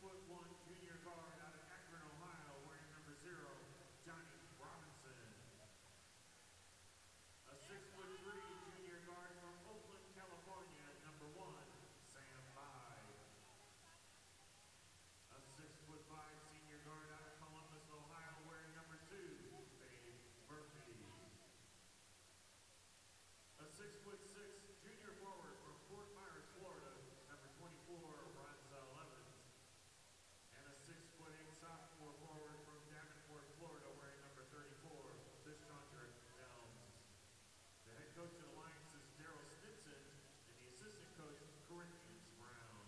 6'1" junior guard out of Aiken, Ohio, wearing number 0, Johnny Robinson. A 6'3" junior guard from Oakland, California, number 1, Sam Paine. A 6'5" senior guard out of Columbus, Ohio, wearing number 2, Paine Murphy. A 6'6" junior forward from Fort Myers, Florida, number 24, and a 6'8" sophomore forward from Davenport, Florida, wearing number 34, Deshaundrick Nelms. The head coach of the Lions is Daryl Stinson, and the assistant coach, Corinthians Brown.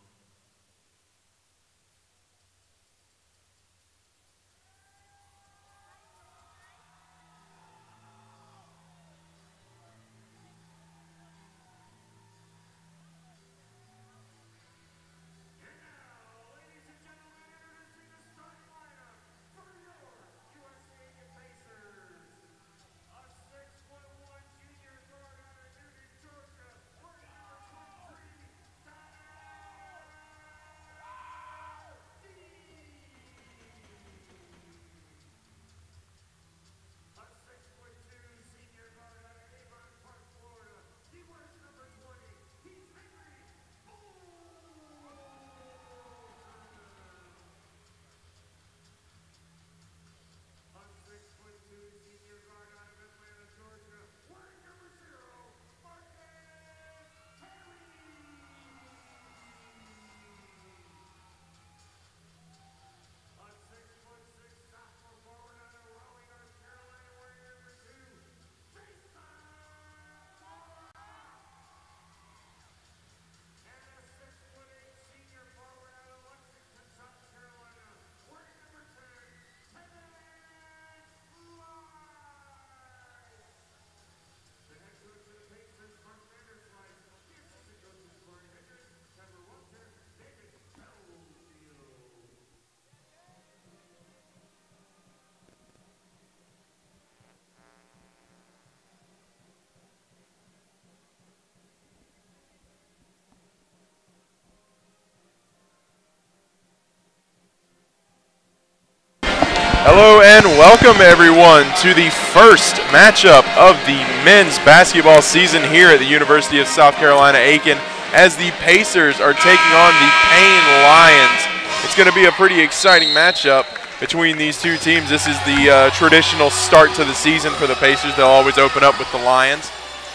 Hello and welcome everyone to the first matchup of the men's basketball season here at the University of South Carolina, Aiken, as the Pacers are taking on the Paine Lions. It's going to be a pretty exciting matchup between these two teams. This is the traditional start to the season for the Pacers. They'll always open up with the Lions.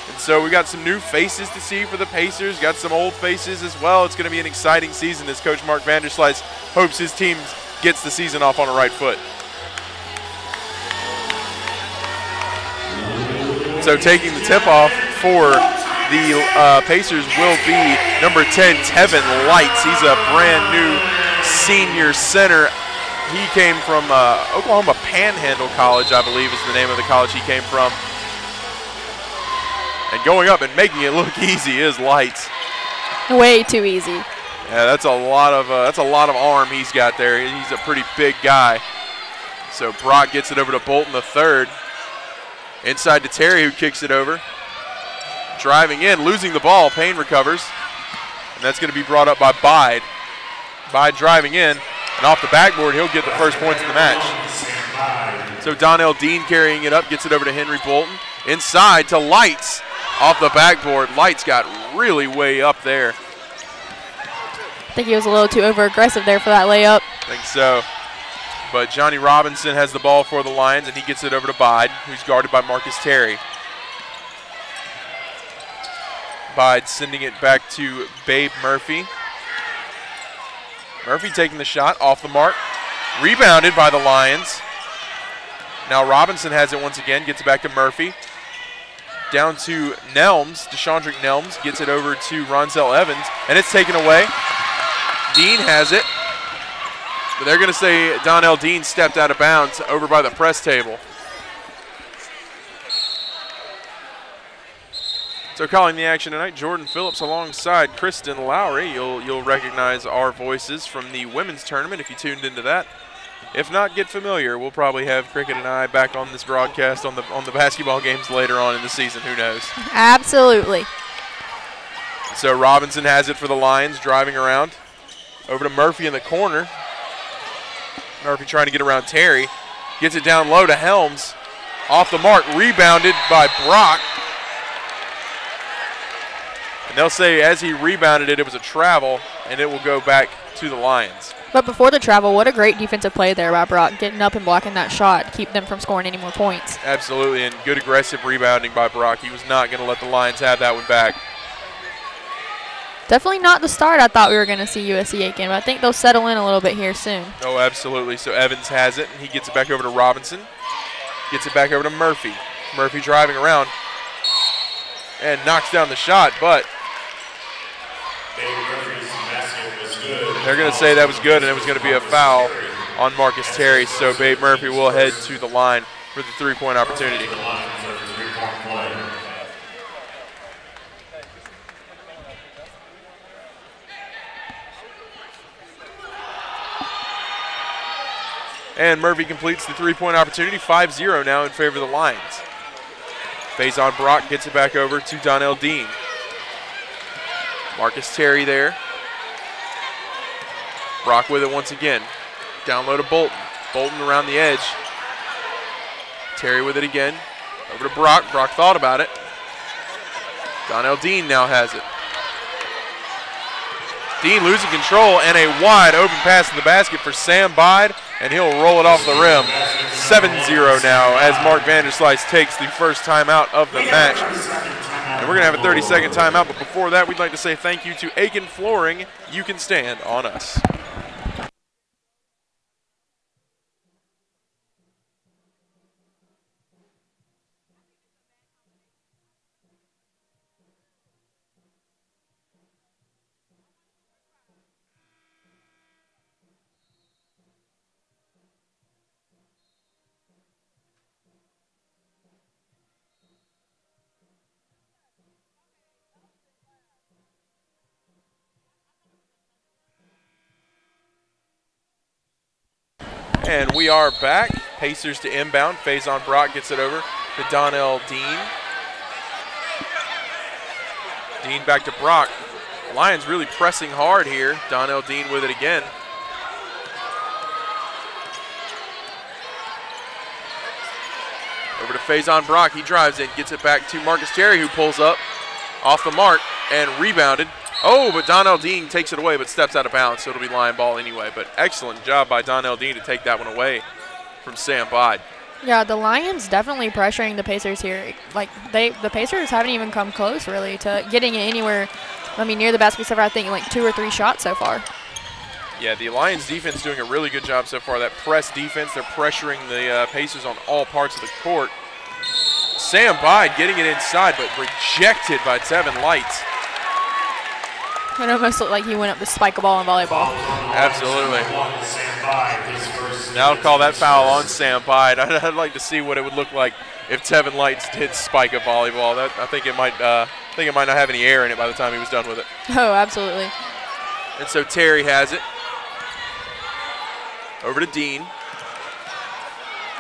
And so we got some new faces to see for the Pacers, got some old faces as well. It's going to be an exciting season as Coach Mark Vanderslice hopes his team gets the season off on the right foot. So taking the tip-off for the Pacers will be number 10, Tevin Lights. He's a brand new senior center. He came from Oklahoma Panhandle College, I believe is the name of the college he came from. And going up and making it look easy is Lights. Way too easy. Yeah, that's a lot of arm he's got there. He's a pretty big guy. So Brock gets it over to Bolton the third. Inside to Terry, who kicks it over. Driving in, losing the ball. Paine recovers. And that's going to be brought up by Bide. Bide driving in, and off the backboard, he'll get the first points of the match. So Donnell Dean carrying it up, gets it over to Henry Bolton. Inside to Lights. Off the backboard, Lights got really way up there. I think he was a little too over-aggressive there for that layup. I think so. But Johnny Robinson has the ball for the Lions, and he gets it over to Bide, who's guarded by Marcus Terry. Bide sending it back to Babe Murphy. Murphy taking the shot off the mark. Rebounded by the Lions. Now Robinson has it once again, gets it back to Murphy. Down to Nelms, Deshaundrick Nelms gets it over to Ronzel Evans, and it's taken away. Dean has it. But they're going to say Donnell Dean stepped out of bounds over by the press table. So calling the action tonight, Jordan Phillips alongside Kristen Lowry. You'll recognize our voices from the women's tournament if you tuned into that. If not, get familiar. We'll probably have Cricket and I back on this broadcast on the basketball games later on in the season. Who knows? Absolutely. So Robinson has it for the Lions, driving around. Over to Murphy in the corner. Murphy trying to get around Terry. Gets it down low to Helms. Off the mark, rebounded by Brock. And they'll say as he rebounded it, it was a travel, and it will go back to the Lions. But before the travel, what a great defensive play there by Brock, getting up and blocking that shot to keep them from scoring any more points. Absolutely, and good aggressive rebounding by Brock. He was not going to let the Lions have that one back. Definitely not the start I thought we were going to see USC Aiken, but I think they'll settle in a little bit here soon. Oh, absolutely. So Evans has it, and he gets it back over to Robinson. Gets it back over to Murphy. Murphy driving around and knocks down the shot, but they're going to say that was good, and it was going to be a foul on Marcus Terry. So Babe Murphy will head to the line for the three-point opportunity. And Murphy completes the three-point opportunity, 5-0 now in favor of the Lions. Faison Brock gets it back over to Donnell Dean. Marcus Terry there. Brock with it once again. Down low to Bolton. Bolton around the edge. Terry with it again. Over to Brock. Brock thought about it. Donnell Dean now has it. Dean losing control, and a wide open pass to the basket for Sam Bide, and he'll roll it off the rim. 7-0 now as Mark Vanderslice takes the first timeout of the match. And we're going to have a 30-second timeout, but before that, we'd like to say thank you to Aiken Flooring. You can stand on us. And we are back. Pacers to inbound. Faison Brock gets it over to Donnell Dean. Dean back to Brock. Lions really pressing hard here. Donnell Dean with it again. Over to Faison Brock. He drives in, gets it back to Marcus Terry, who pulls up off the mark and rebounded. Oh, but Donnell Dean takes it away but steps out of bounds, so it'll be Lion ball anyway. But excellent job by Donnell Dean to take that one away from Sam Bide. Yeah, the Lions definitely pressuring the Pacers here. Like, the Pacers haven't even come close, really, to getting it anywhere, I mean, near the basket so far. I think like 2 or 3 shots so far. Yeah, the Lions defense doing a really good job so far. That press defense, they're pressuring the Pacers on all parts of the court. Sam Bide getting it inside, but rejected by Tevin Lights. It almost looked like he went up to spike a ball in volleyball. Absolutely. Now I'll call that foul on Sam Bide. I'd like to see what it would look like if Tevin Lights did spike a volleyball. I think it might not have any air in it by the time he was done with it. Oh, absolutely. And so Terry has it. Over to Dean.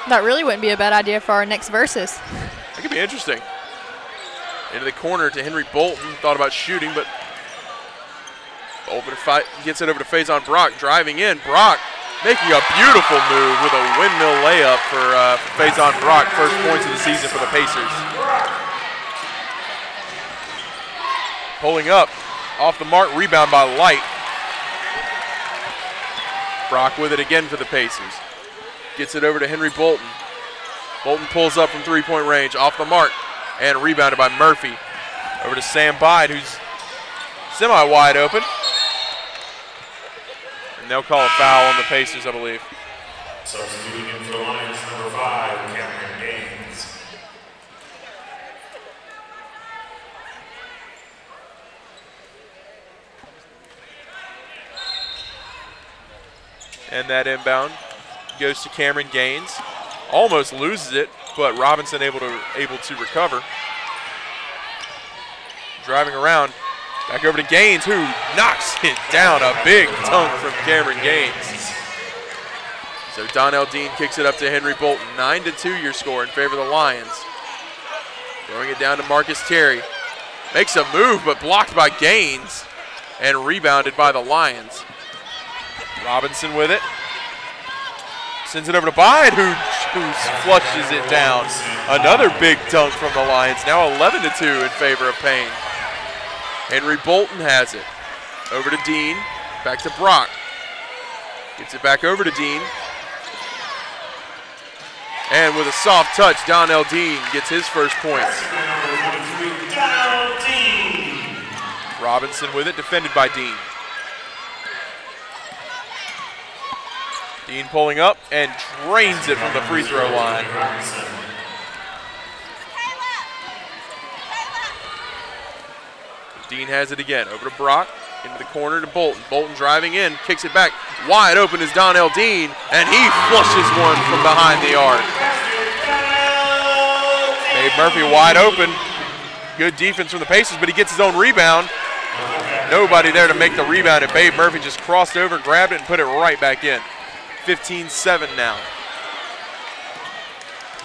That really wouldn't be a bad idea for our next versus. That could be interesting. Into the corner to Henry Bolton. Thought about shooting, but gets it over to Faison Brock, driving in. Brock making a beautiful move with a windmill layup for Faison Brock. First points of the season for the Pacers. Pulling up, off the mark, rebound by Light. Brock with it again for the Pacers. Gets it over to Henry Bolton. Bolton pulls up from three-point range, off the mark, and rebounded by Murphy. Over to Sam Bide, who's semi-wide open. And they'll call a foul on the Pacers, I believe. Substituting in for the Lions, number 5, Cameron Gaines. And that inbound goes to Cameron Gaines. Almost loses it, but Robinson able to recover. Driving around, back over to Gaines, who knocks it down. A big dunk from Cameron Gaines. So Donnell Dean kicks it up to Henry Bolton. 9-2 your score in favor of the Lions. Throwing it down to Marcus Terry. Makes a move, but blocked by Gaines and rebounded by the Lions. Robinson with it. Sends it over to Bide, who flushes it down. Another big dunk from the Lions. Now 11-2 in favor of Paine. Henry Bolton has it. Over to Dean. Back to Brock. Gets it back over to Dean. And with a soft touch, Donnell Dean gets his first points. Robinson with it, defended by Dean. Dean pulling up and drains it from the free throw line. Dean has it again, over to Brock, into the corner to Bolton. Bolton driving in, kicks it back. Wide open is Donnell Dean, and he flushes one from behind the arc. Babe Murphy wide open. Good defense from the Pacers, but he gets his own rebound. Nobody there to make the rebound, and Babe Murphy just crossed over, grabbed it, and put it right back in. 15-7 now.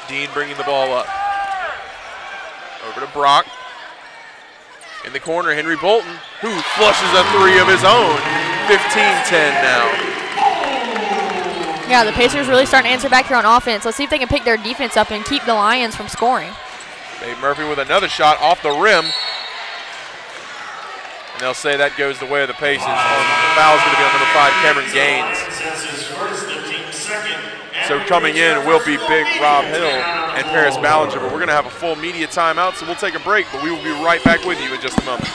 Dean bringing the ball up. Over to Brock. In the corner, Henry Bolton, who flushes a three of his own. 15-10 now. Yeah, the Pacers really starting to answer back here on offense. Let's see if they can pick their defense up and keep the Lions from scoring. Babe Murphy with another shot off the rim. And they'll say that goes the way of the Pacers. The foul's going to be on number 5, Cameron Gaines. So coming in will be big Rob Hill and Paris Ballinger. But we're going to have a full media timeout, so we'll take a break. But we will be right back with you in just a moment.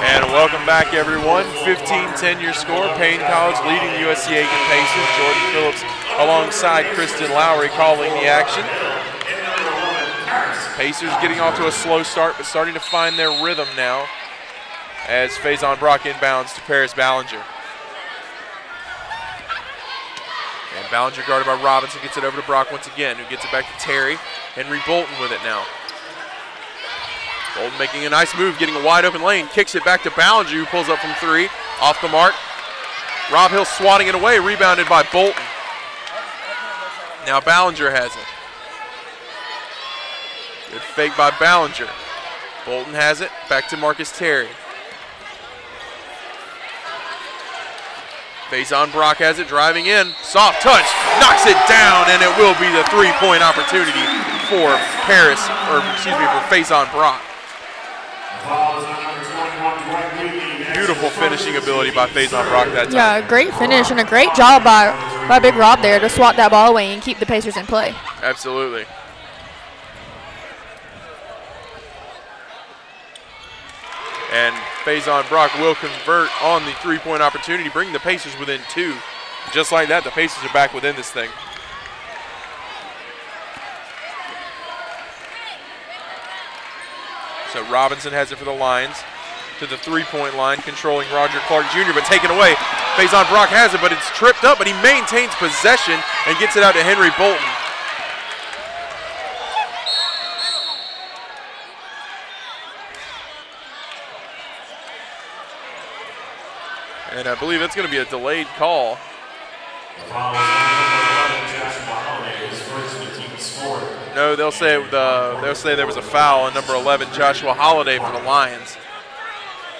And welcome back, everyone. 15-10 your score. Paine College leading USC Aiken Pacers. Jordan Phillips alongside Kristen Lowry calling the action. Pacers getting off to a slow start, but starting to find their rhythm now as Faison Brock inbounds to Paris Ballinger. And Ballinger guarded by Robinson, gets it over to Brock once again, who gets it back to Terry. Henry Bolton with it now. Bolton making a nice move, getting a wide open lane, kicks it back to Ballinger, who pulls up from 3, off the mark. Rob Hill swatting it away, rebounded by Bolton. Now Ballinger has it. Good fake by Ballinger. Bolton has it, back to Marcus Terry. Faison Brock has it, driving in, soft touch, knocks it down, and it will be the three-point opportunity for for Faison Brock. Beautiful finishing ability by Faison Brock that time. Yeah, great finish and a great job by Big Rob there to swat that ball away and keep the Pacers in play. Absolutely. And Faison Brock will convert on the three-point opportunity, bringing the Pacers within 2. Just like that, the Pacers are back within this thing. So Robinson has it for the Lions to the three-point line, controlling Roger Clark Jr., but taken away. Faison Brock has it, but it's tripped up, but he maintains possession and gets it out to Henry Bolton. And I believe it's going to be a delayed call. No, they'll say there was a foul on number 11, Joshua Holiday, for the Lions.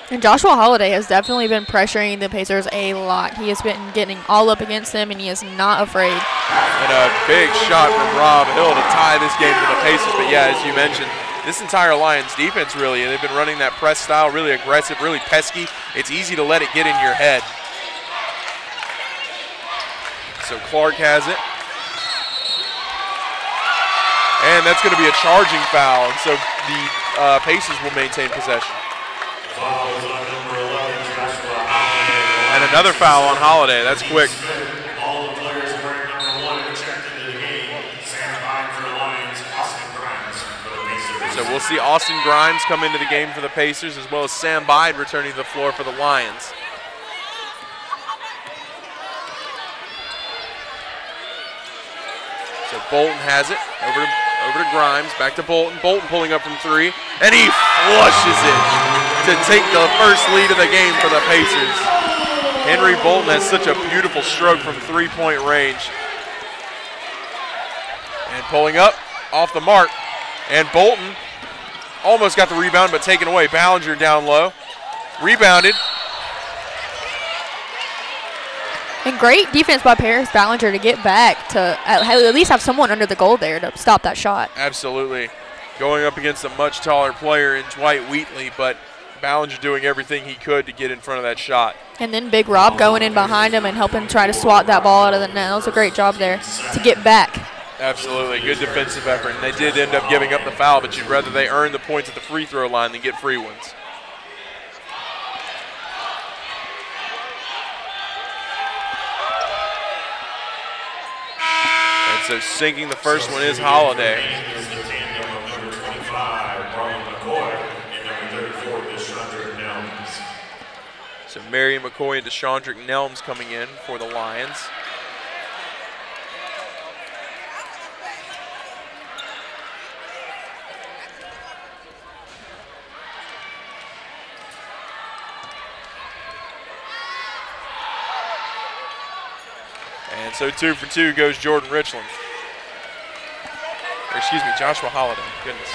And Joshua Holiday has definitely been pressuring the Pacers a lot. He has been getting all up against them, and he is not afraid. And a big shot from Rob Hill to tie this game for the Pacers. But yeah, as you mentioned, this entire Lions defense really, and they've been running that press style, really aggressive, really pesky. It's easy to let it get in your head. So Clark has it. And that's going to be a charging foul, and so the Pacers will maintain possession. And another foul on Holiday. That's quick. All the players wearing number 1 are checked into the game. Sam Paine for the Lions, Austin Grimes for the Pacers. So we'll see Austin Grimes come into the game for the Pacers, as well as Sam Bide returning to the floor for the Lions. So Bolton has it, over to Grimes, back to Bolton. Bolton pulling up from 3, and he flushes it to take the first lead of the game for the Pacers. Henry Bolton has such a beautiful stroke from 3-point range. And pulling up, off the mark. And Bolton almost got the rebound, but taken away. Ballinger down low, rebounded. And great defense by Paris Ballinger to get back to at least have someone under the goal there to stop that shot. Absolutely. Going up against a much taller player in Dwight Wheatley, but Ballinger doing everything he could to get in front of that shot. And then Big Rob going in behind him and helping try to swat that ball out of the net. That was a great job there to get back. Absolutely. Good defensive effort. And they did end up giving up the foul, but you'd rather they earn the points at the free throw line than get free ones. So sinking the first one is Holiday. So Marion McCoy and DeShondrick Nelms coming in for the Lions. And so 2 for 2 goes Jordan Richland. Or excuse me, Joshua Holiday. Goodness.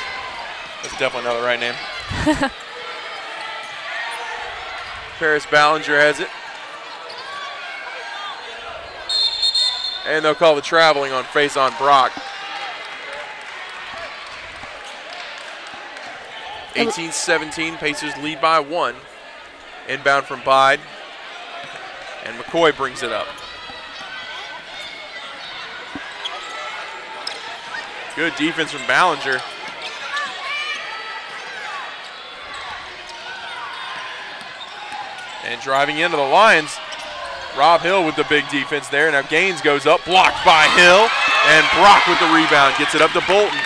That's definitely not the right name. Paris Ballinger has it. And they'll call the traveling on Faison Brock. 18-17, Pacers lead by 1. Inbound from Bide. And McCoy brings it up. Good defense from Ballinger. And driving into the Lions, Rob Hill with the big defense there. Now Gaines goes up, blocked by Hill, and Brock with the rebound, gets it up to Bolton.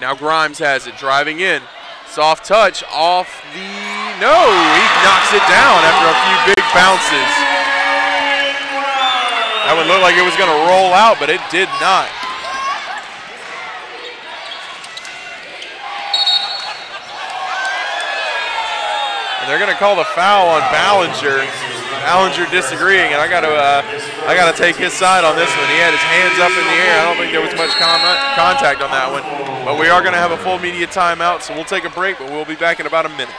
Now Grimes has it, driving in. Soft touch off the, no, he knocks it down after a few big bounces. That one looked like it was going to roll out, but it did not. And they're going to call the foul on Ballinger. Ballinger disagreeing, and I got to take his side on this one. He had his hands up in the air. I don't think there was much contact on that one. But we are going to have a full media timeout, so we'll take a break, but we'll be back in about a minute.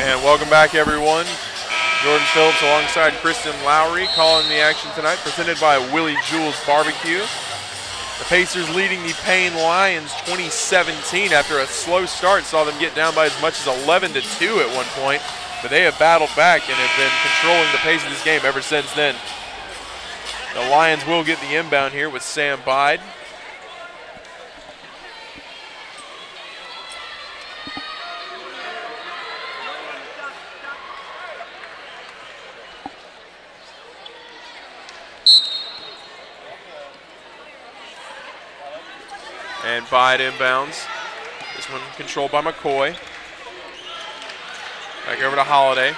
And welcome back, everyone. Jordan Phillips alongside Kristen Lowry calling the action tonight, presented by Willie Jules Barbecue. The Pacers leading the Paine Lions 2017 after a slow start. Saw them get down by as much as 11-2 at one point, but they have battled back and have been controlling the pace of this game ever since then. The Lions will get the inbound here with Sam Bide. And Bide inbounds. This one controlled by McCoy. Back over to Holiday.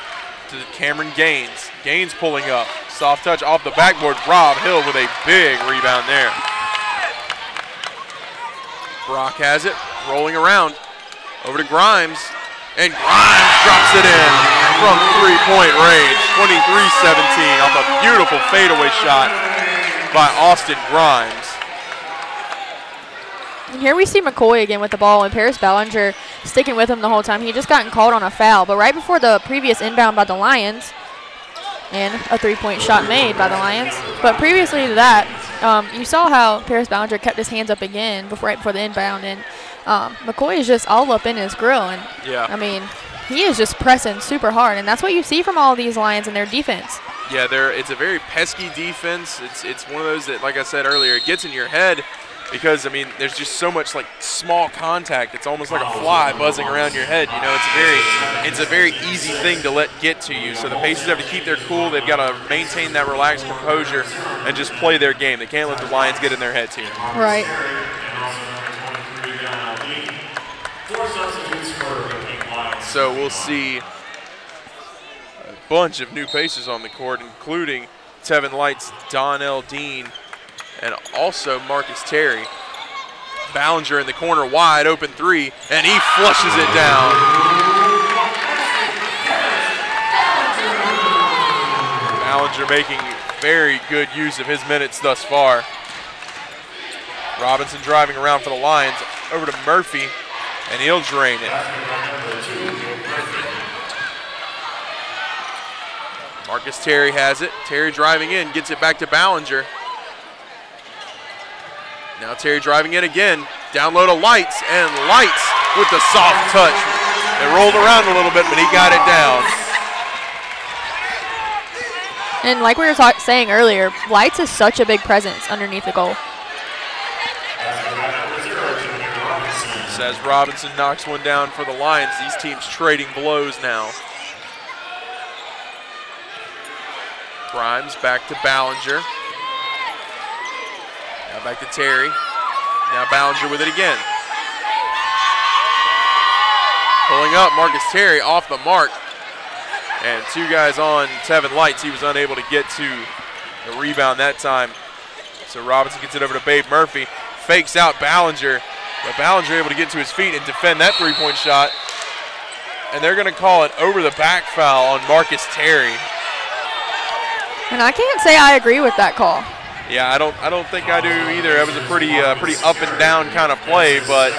To Cameron Gaines. Gaines pulling up. Soft touch off the backboard. Rob Hill with a big rebound there. Brock has it. Rolling around. Over to Grimes. And Grimes drops it in from three-point range. 23-17 off a beautiful fadeaway shot by Austin Grimes. And here we see McCoy again with the ball, and Paris Ballinger sticking with him the whole time. He had just gotten called on a foul, but right before the previous inbound by the Lions, and a three-point shot made by the Lions. But previously to that, you saw how Paris Ballinger kept his hands up again right before the inbound, and McCoy is just all up in his grill. And yeah, I mean, he is just pressing super hard, and that's what you see from all of these Lions in their defense. Yeah, it's a very pesky defense. It's one of those that, like I said earlier, it gets in your head because, I mean, there's just so much like small contact. It's almost like a fly buzzing around your head. You know, it's a very easy thing to let get to you. So the Pacers have to keep their cool. They've got to maintain that relaxed composure and just play their game. They can't let the Lions get in their heads here. Right. So we'll see a bunch of new Pacers on the court, including Tevin Lights, Donnell Dean, and also Marcus Terry. Ballinger in the corner, wide open three, and he flushes it down. Ballinger making very good use of his minutes thus far. Robinson driving around for the Lions, over to Murphy, and he'll drain it. Marcus Terry has it. Terry driving in, gets it back to Ballinger. Now Terry driving in again. Down low to Lights, and Lights with the soft touch. It rolled around a little bit, but he got it down. And like we were saying earlier, Lights is such a big presence underneath the goal. As Robinson knocks one down for the Lions. These teams trading blows now. Grimes back to Ballinger. Now back to Terry. Now Ballinger with it again. Pulling up, Marcus Terry off the mark. And two guys on Tevin Lights. He was unable to get to the rebound that time. So Robinson gets it over to Babe Murphy. Fakes out Ballinger. But Ballinger able to get to his feet and defend that three-point shot. And they're going to call it over the back foul on Marcus Terry. And I can't say I agree with that call. Yeah, I don't think I do either. It was a pretty up and down kind of play, but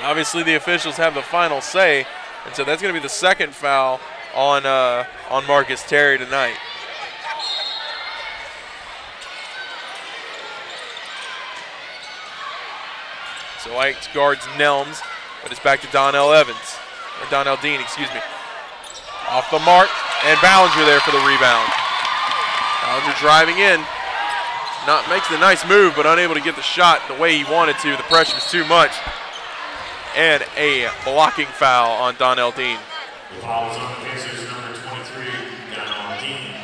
obviously the officials have the final say, and so that's going to be the second foul on Marcus Terry tonight. So Ike guards Nelms, but it's back to Donnell Evans, or Donnell Dean, excuse me. Off the mark, and Ballinger there for the rebound. Ballinger driving in, makes the nice move, but unable to get the shot the way he wanted to. The pressure was too much. And a blocking foul on Donnell Dean. The foul is on the Pacers, number 23, Donnell Dean.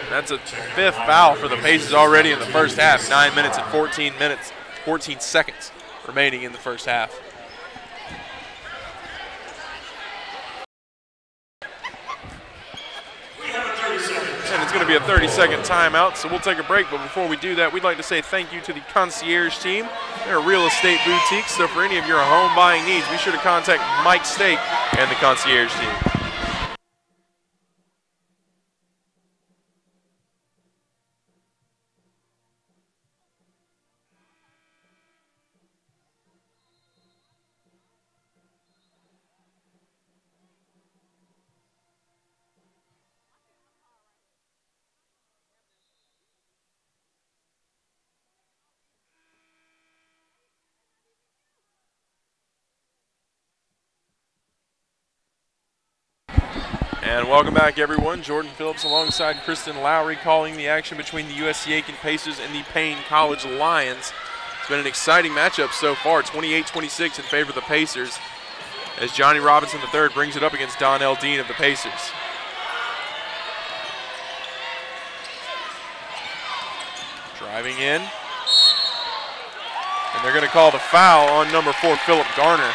That's a fifth foul for the Pacers already in the first half. 9 minutes and 14 seconds remaining in the first half. And it's going to be a 30-second timeout, so we'll take a break. But before we do that, we'd like to say thank you to the Concierge team. They're a real estate boutique, so for any of your home buying needs, be sure to contact Mike Stake and the Concierge team. And welcome back, everyone. Jordan Phillips alongside Kristen Lowry calling the action between the USC Aiken Pacers and the Paine College Lions. It's been an exciting matchup so far, 28-26 in favor of the Pacers, as Johnny Robinson III brings it up against Donnell Dean of the Pacers. Driving in. And they're going to call the foul on number 4, Philip Garner.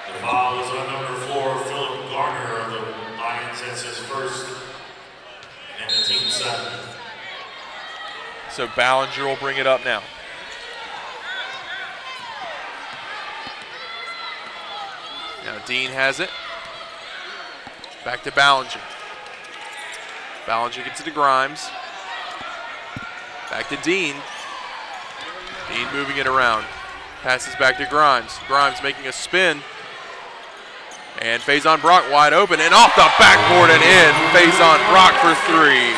The foul is on number 4, Philip Garner of the Lions. That's his first and the team 7. So Ballinger will bring it up now. Now Dean has it. Back to Ballinger. Ballinger gets it to Grimes. Back to Dean. Dean moving it around. Passes back to Grimes. Grimes making a spin. And Faison Brock wide open and off the backboard and in. Faison Brock for 3.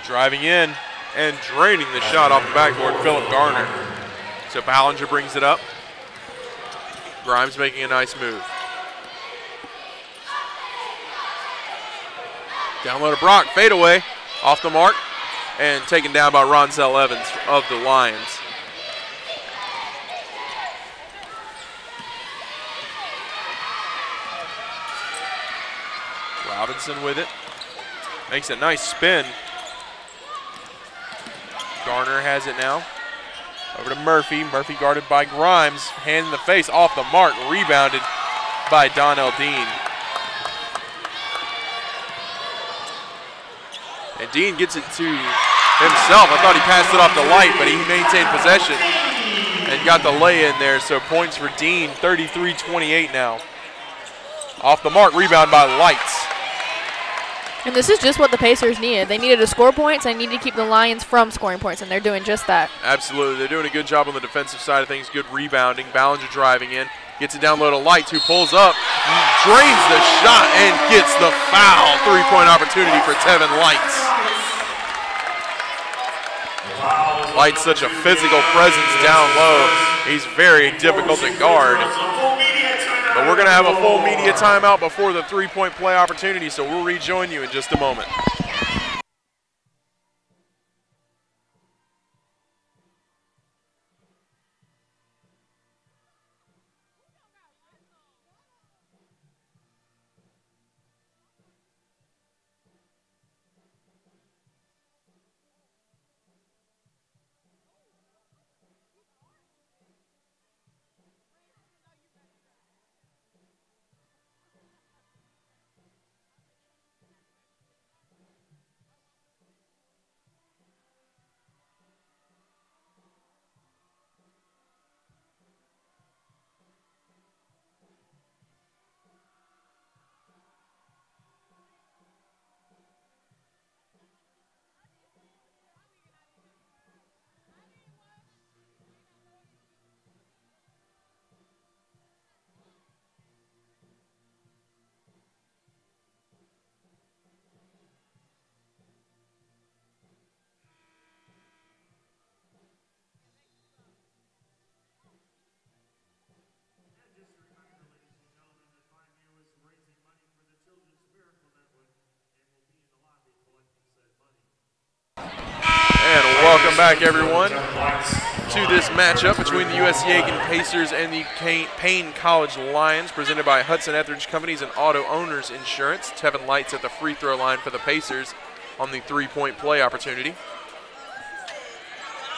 Driving in and draining the shot off the backboard, Philip Garner. So Ballinger brings it up. Grimes making a nice move. Down low to Brock, fadeaway, off the mark, and taken down by Ronsell Evans of the Lions. Robinson with it. Makes a nice spin. Garner has it now. Over to Murphy. Murphy guarded by Grimes. Hand in the face, off the mark, rebounded by Donnell Dean. And Dean gets it to himself. I thought he passed it off the light, but he maintained possession and got the lay in there. So points for Dean, 33-28 now. Off the mark, rebound by Lights. And this is just what the Pacers needed. They needed to score points. They needed to keep the Lions from scoring points, and they're doing just that. Absolutely. They're doing a good job on the defensive side of things. Good rebounding. Ballinger driving in. Gets it down low to Lights, who pulls up, drains the shot, and gets the foul. 3-point opportunity for Tevin Lights. Lights such a physical presence down low. He's very difficult to guard. But we're going to have a full media timeout before the 3-point play opportunity, so we'll rejoin you in just a moment. Welcome back, everyone, to this matchup between the USC Aiken Pacers and the Paine College Lions, presented by Hudson Etheridge Companies and Auto Owners Insurance. Tevin Lights at the free throw line for the Pacers on the 3-point play opportunity.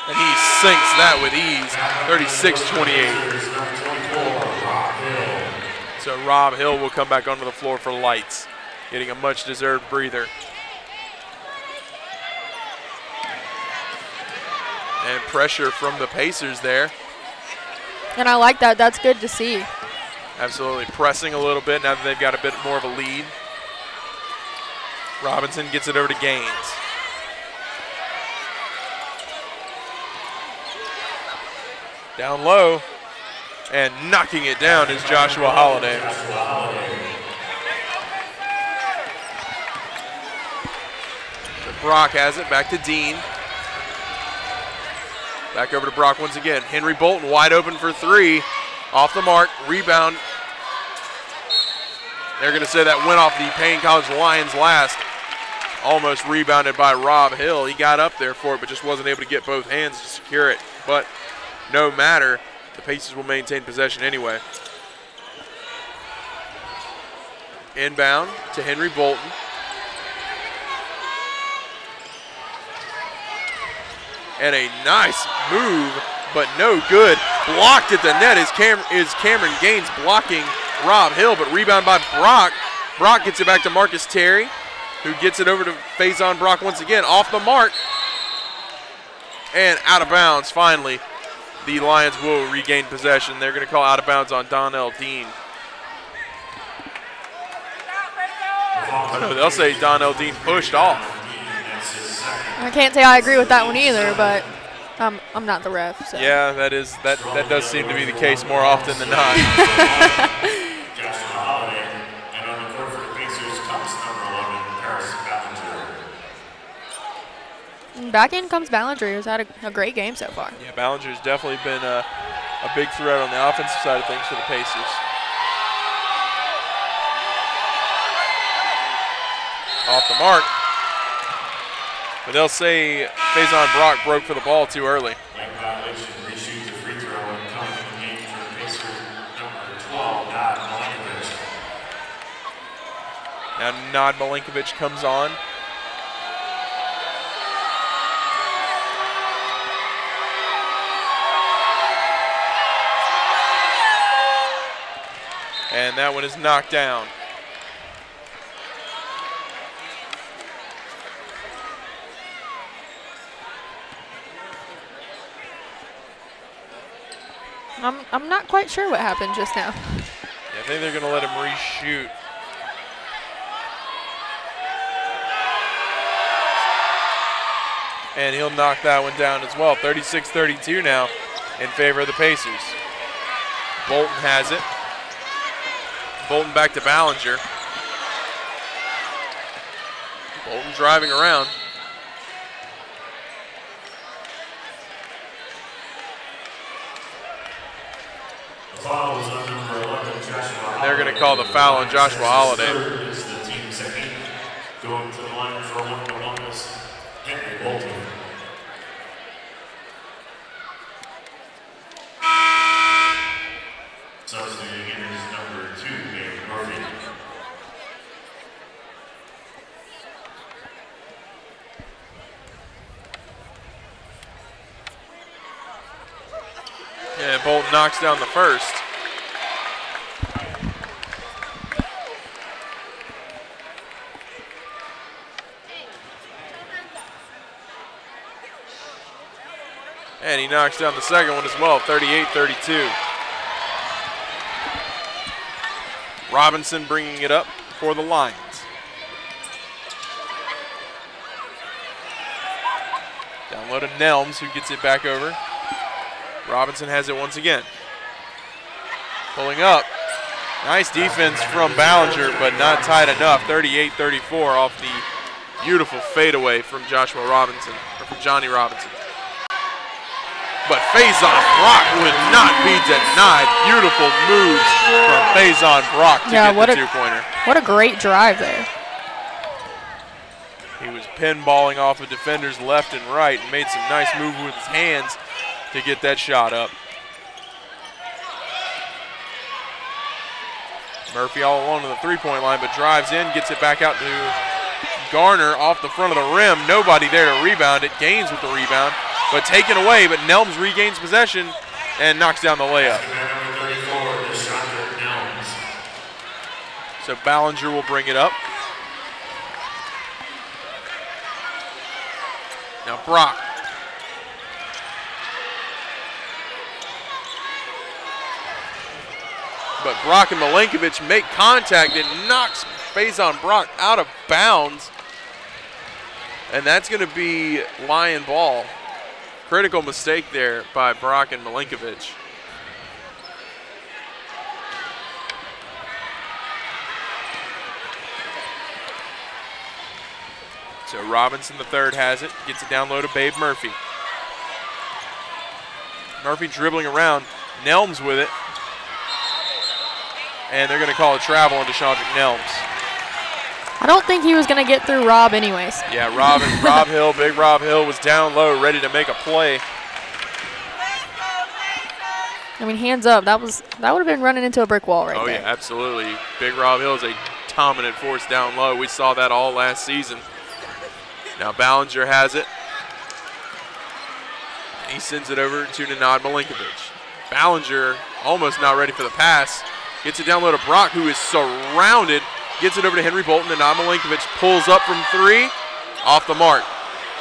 And he sinks that with ease, 36-28. So Rob Hill will come back onto the floor for Lights, getting a much-deserved breather. And pressure from the Pacers there. And I like that. That's good to see. Absolutely. Pressing a little bit now that they've got a bit more of a lead. Robinson gets it over to Gaines. Down low. And knocking it down is Joshua Holiday. So Brock has it. Back to Dean. Back over to Brock once again. Henry Bolton wide open for 3. Off the mark. Rebound. They're going to say that went off the Paine College Lions last. Almost rebounded by Rob Hill. He got up there for it, but just wasn't able to get both hands to secure it. But no matter, the Pacers will maintain possession anyway. Inbound to Henry Bolton. And a nice move, but no good. Blocked at the net is Cameron Gaines blocking Rob Hill, but rebound by Brock. Brock gets it back to Marcus Terry, who gets it over to Faison Brock once again, off the mark. And out of bounds, finally. The Lions will regain possession. They're going to call out of bounds on Donnell Dean. Oh, no, they'll say Donnell Dean pushed off. I can't say I agree with that one either, but I'm not the ref. So. Yeah, that does seem to be the case more often than not. Back in comes Ballinger, who's had a great game so far. Yeah, Ballinger's definitely been a big threat on the offensive side of things for the Pacers. Off the mark. But they'll say Faison Brock broke for the ball too early. Violation, reshoot the free throw and coming in the game for the Pacers, number 12, Nod Milinkovic. Now Nod Milinkovic comes on. And that one is knocked down. I'm not quite sure what happened just now. Yeah, I think they're going to let him reshoot. And he'll knock that one down as well. 36-32 now in favor of the Pacers. Bolton has it. Bolton back to Ballinger. Bolton driving around. And they're going to call the foul on Joshua Holiday. Is the team second, going to the line for one-to-one is Henry Bolton. Substituting in is number 2, Dave Murphy. And Bolton knocks down the first. And he knocks down the second one as well, 38-32. Robinson bringing it up for the Lions. Down low to Nelms, who gets it back over. Robinson has it once again. Pulling up. Nice defense from Ballinger, but not tight enough. 38-34 off the beautiful fadeaway from Joshua Robinson, or from Johnny Robinson. But Faison Brock would not be denied. Beautiful moves from Faison Brock to get the two-pointer. What a great drive there. He was pinballing off of defenders left and right and made some nice move with his hands to get that shot up. Murphy all alone to the three-point line, but drives in, gets it back out to Garner off the front of the rim. Nobody there to rebound it. Gaines with the rebound, but taken away. But Nelms regains possession and knocks down the layup. So Ballinger will bring it up. Now Brock. But Brock and Milinkovic make contact and knocks Faison Brock out of bounds. And that's going to be Lion ball. Critical mistake there by Brock and Milinkovic. So Robinson the third has it, gets it down low to Babe Murphy. Murphy dribbling around, Nelms with it. And they're going to call a travel on Deshaundrick Nelms. I don't think he was going to get through Rob anyways. Yeah, Rob Hill, big Rob Hill was down low, ready to make a play. I mean, hands up. That would have been running into a brick wall right there. Oh, yeah, absolutely. Big Rob Hill is a dominant force down low. We saw that all last season. Now Ballinger has it. He sends it over to Nenad Milinkovic. Ballinger almost not ready for the pass. Gets it down low to Brock, who is surrounded. Gets it over to Henry Bolton. Nenad Milinkovic pulls up from 3. Off the mark.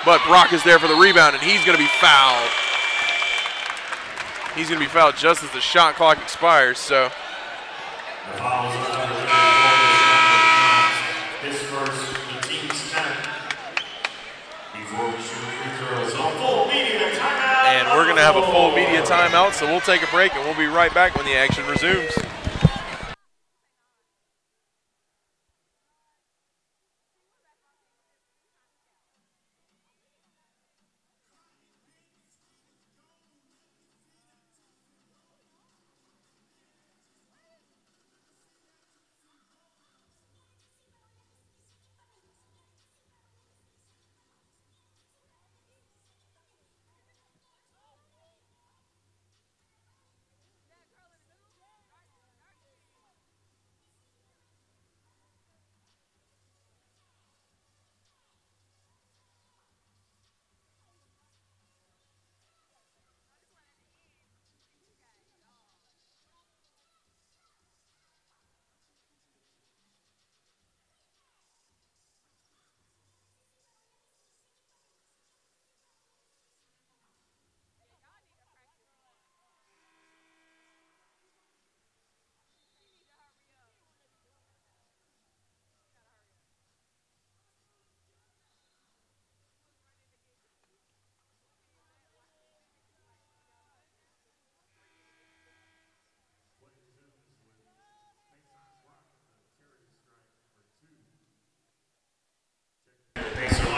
But Brock is there for the rebound, and he's going to be fouled. He's going to be fouled just as the shot clock expires. So his first, the team's 10th. Before we shoot free throws, a full media timeout. And we're going to have a full media timeout, so we'll take a break, and we'll be right back when the action resumes.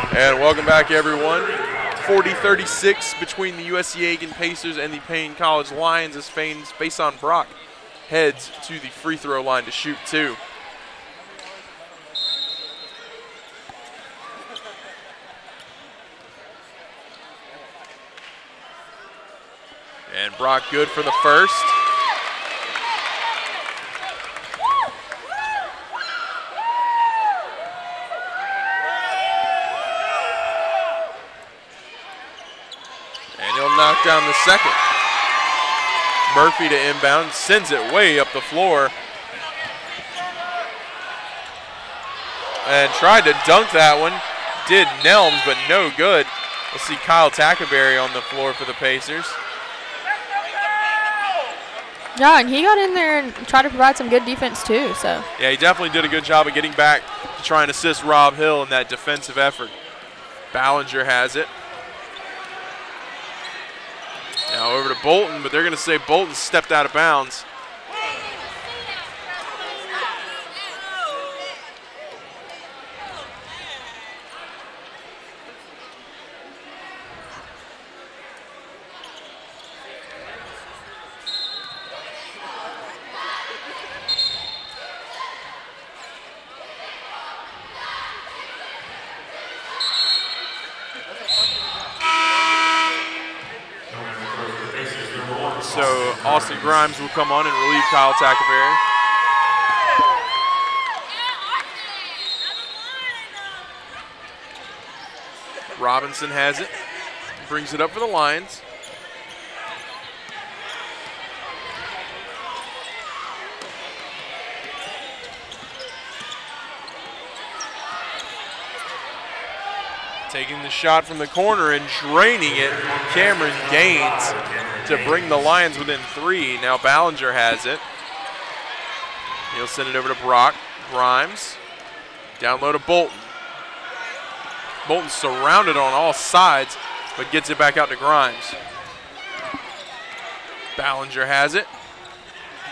And welcome back, everyone. 40-36 between the USC Aiken Pacers and the Paine College Lions as Faison Brock heads to the free throw line to shoot 2. And Brock good for the first. Knock down the second. Murphy to inbound, sends it way up the floor. And tried to dunk that one. Did Nelms, but no good. We'll see Kyle Tackerberry on the floor for the Pacers. Yeah, and he got in there and tried to provide some good defense too. So yeah, he definitely did a good job of getting back to try and assist Rob Hill in that defensive effort. Ballinger has it. Now over to Bolton, but they're going to say Bolton stepped out of bounds. So Austin Grimes will come on and relieve Kyle Tackerberry. Robinson has it, brings it up for the Lions. Taking the shot from the corner and draining it, Cameron Gaines to bring the Lions within 3. Now Ballinger has it. He'll send it over to Brock. Grimes. Down low to Bolton. Bolton surrounded on all sides, but gets it back out to Grimes. Ballinger has it.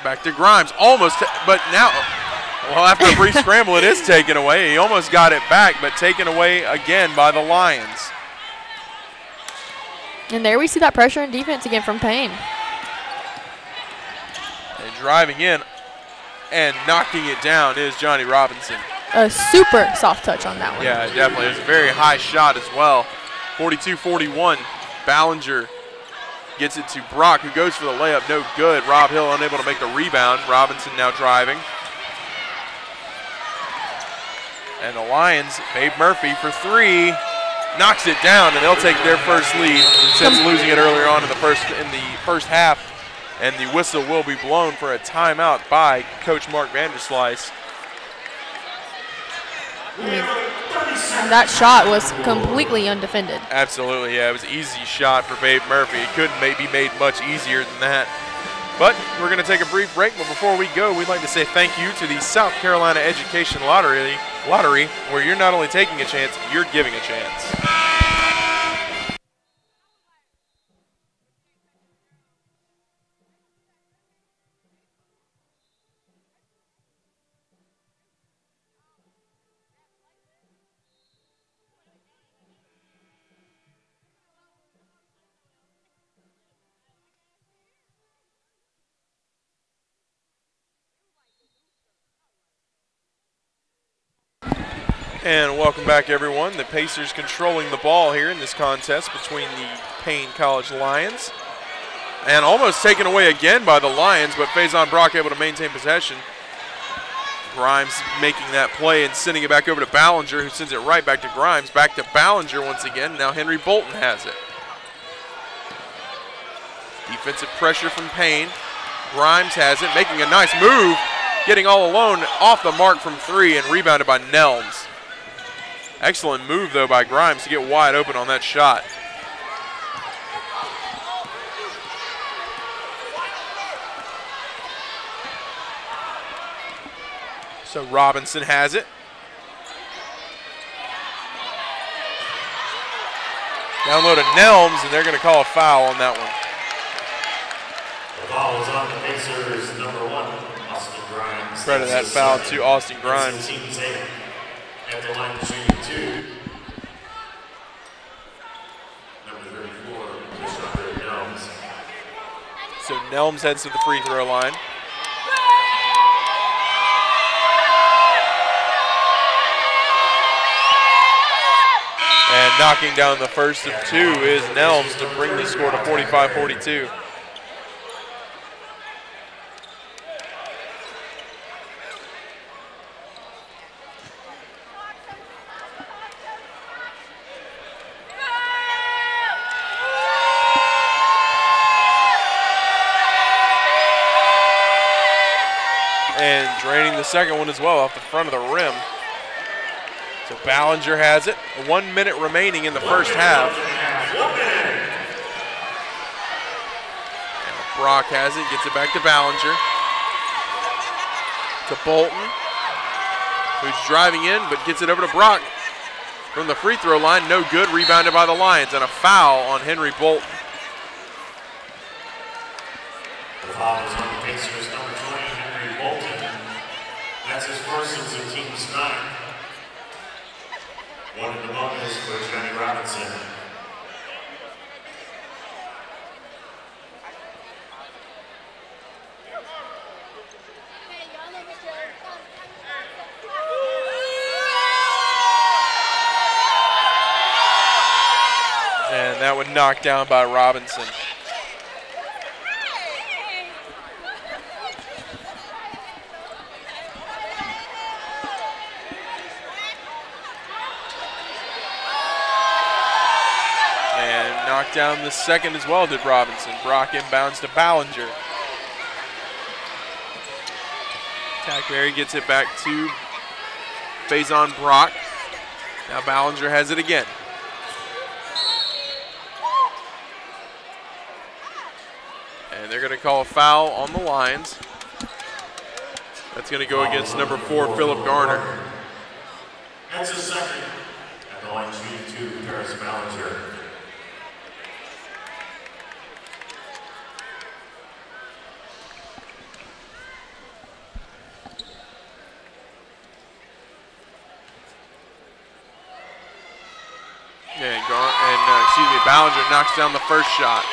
Back to Grimes. Almost, but now, well, after a brief scramble, it is taken away. He almost got it back, but taken away again by the Lions. And there we see that pressure and defense again from Paine. And driving in and knocking it down is Johnny Robinson. a super soft touch on that one. Yeah, definitely. It was a very high shot as well. 42-41. Ballinger gets it to Brock, who goes for the layup. No good. Rob Hill unable to make the rebound. Robinson now driving. And the Lions, Babe Murphy for three, knocks it down, and they'll take their first lead since losing it earlier on in the first half. And the whistle will be blown for a timeout by Coach Mark Vanderslice. That shot was completely undefended. Absolutely, yeah. It was an easy shot for Babe Murphy. It couldn't be made much easier than that. But we're going to take a brief break. But before we go, we'd like to say thank you to the South Carolina Education Lottery, where you're not only taking a chance, you're giving a chance. And welcome back, everyone. The Pacers controlling the ball here in this contest between the Paine College Lions. And almost taken away again by the Lions, but Faison Brock able to maintain possession. Grimes making that play and sending it back over to Ballinger, who sends it right back to Grimes. Back to Ballinger once again. Now Henry Bolton has it. Defensive pressure from Paine. Grimes has it, making a nice move, getting all alone off the mark from three and rebounded by Nelms. Excellent move, though, by Grimes to get wide open on that shot. So Robinson has it. Down low to Nelms, and they're going to call a foul on that one. The foul is on the Pacers, number 1, Austin Grimes. Credit that foul to Austin Grimes. At the line shooting 2. Number 34, Nelms. So Nelms heads to the free throw line. And knocking down the first of two is Nelms to bring the score to 45-42. And draining the second one as well off the front of the rim. So Ballinger has it. 1 minute remaining in the first half. And Brock has it, gets it back to Ballinger. To Bolton, who's driving in but gets it over to Brock. From the free throw line, no good, rebounded by the Lions, and a foul on Henry Bolton. The foul is on the Pacers, number 20, Henry Bolton. That's his first since the team's 9. One in the bonus for Johnny Robinson. And that one knocked down by Robinson. Knocked down the second as well, did Robinson. Brock inbounds to Ballinger. Tackberry gets it back to Faison Brock. Now Ballinger has it again. And they're going to call a foul on the Lions. That's going to go against number 4, Philip Garner. That's his second. At the line shooting 2, Paris Ballinger. And Ballinger knocks down the first shot.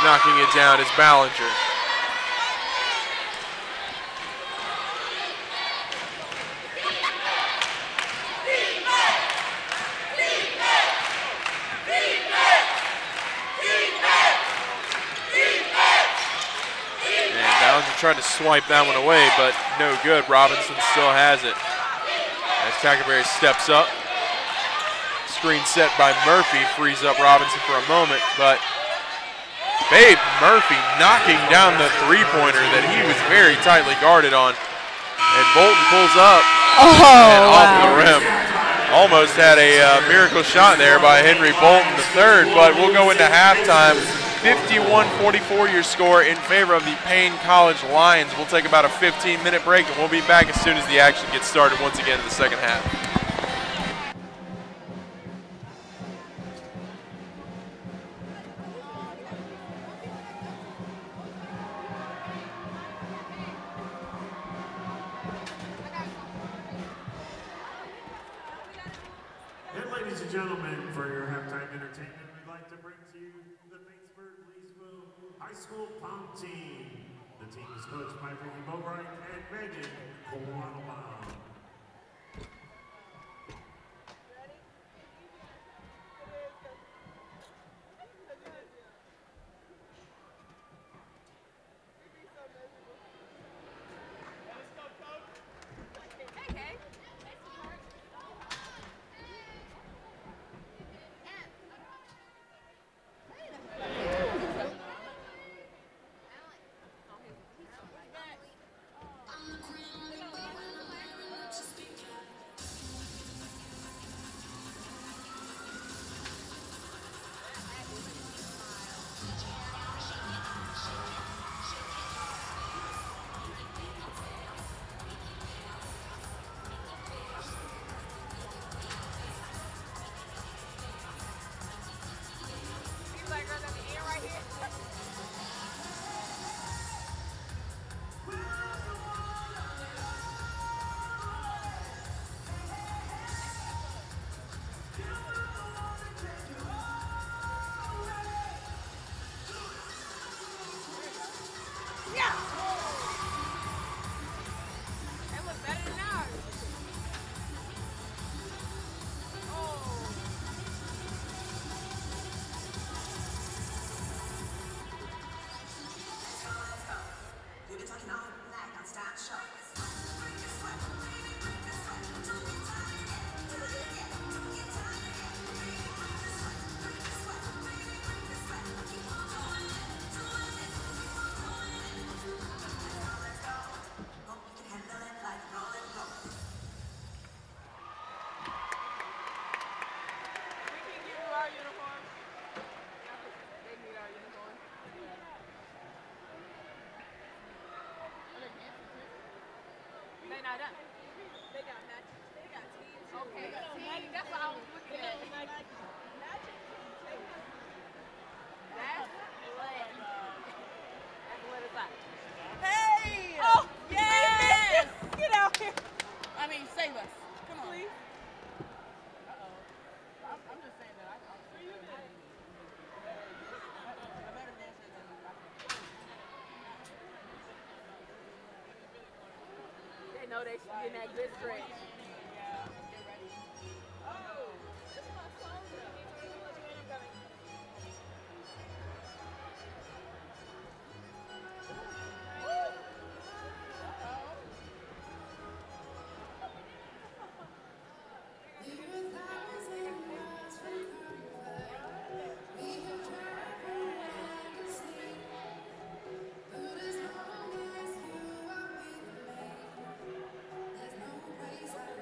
Knocking it down is Ballinger. Tried to swipe that one away, but no good. Robinson still has it. As Tackerberry steps up. Screen set by Murphy frees up Robinson for a moment, but Babe Murphy knocking down the three-pointer that he was very tightly guarded on. And Bolton pulls up and off the rim. Almost had a miracle shot there by Henry Bolton III, but we'll go into halftime. 51-44 your score in favor of the Paine College Lions. We'll take about a 15-minute break, and we'll be back as soon as the action gets started once again in the second half. And ladies and gentlemen, for your halftime entertainment, we'd like to bring to you the Batesburg-Leesville High School Pom Team. The team is coached by Ricky Bobright and Megan Kowalbaum. Know they should be in that good stretch. There's no place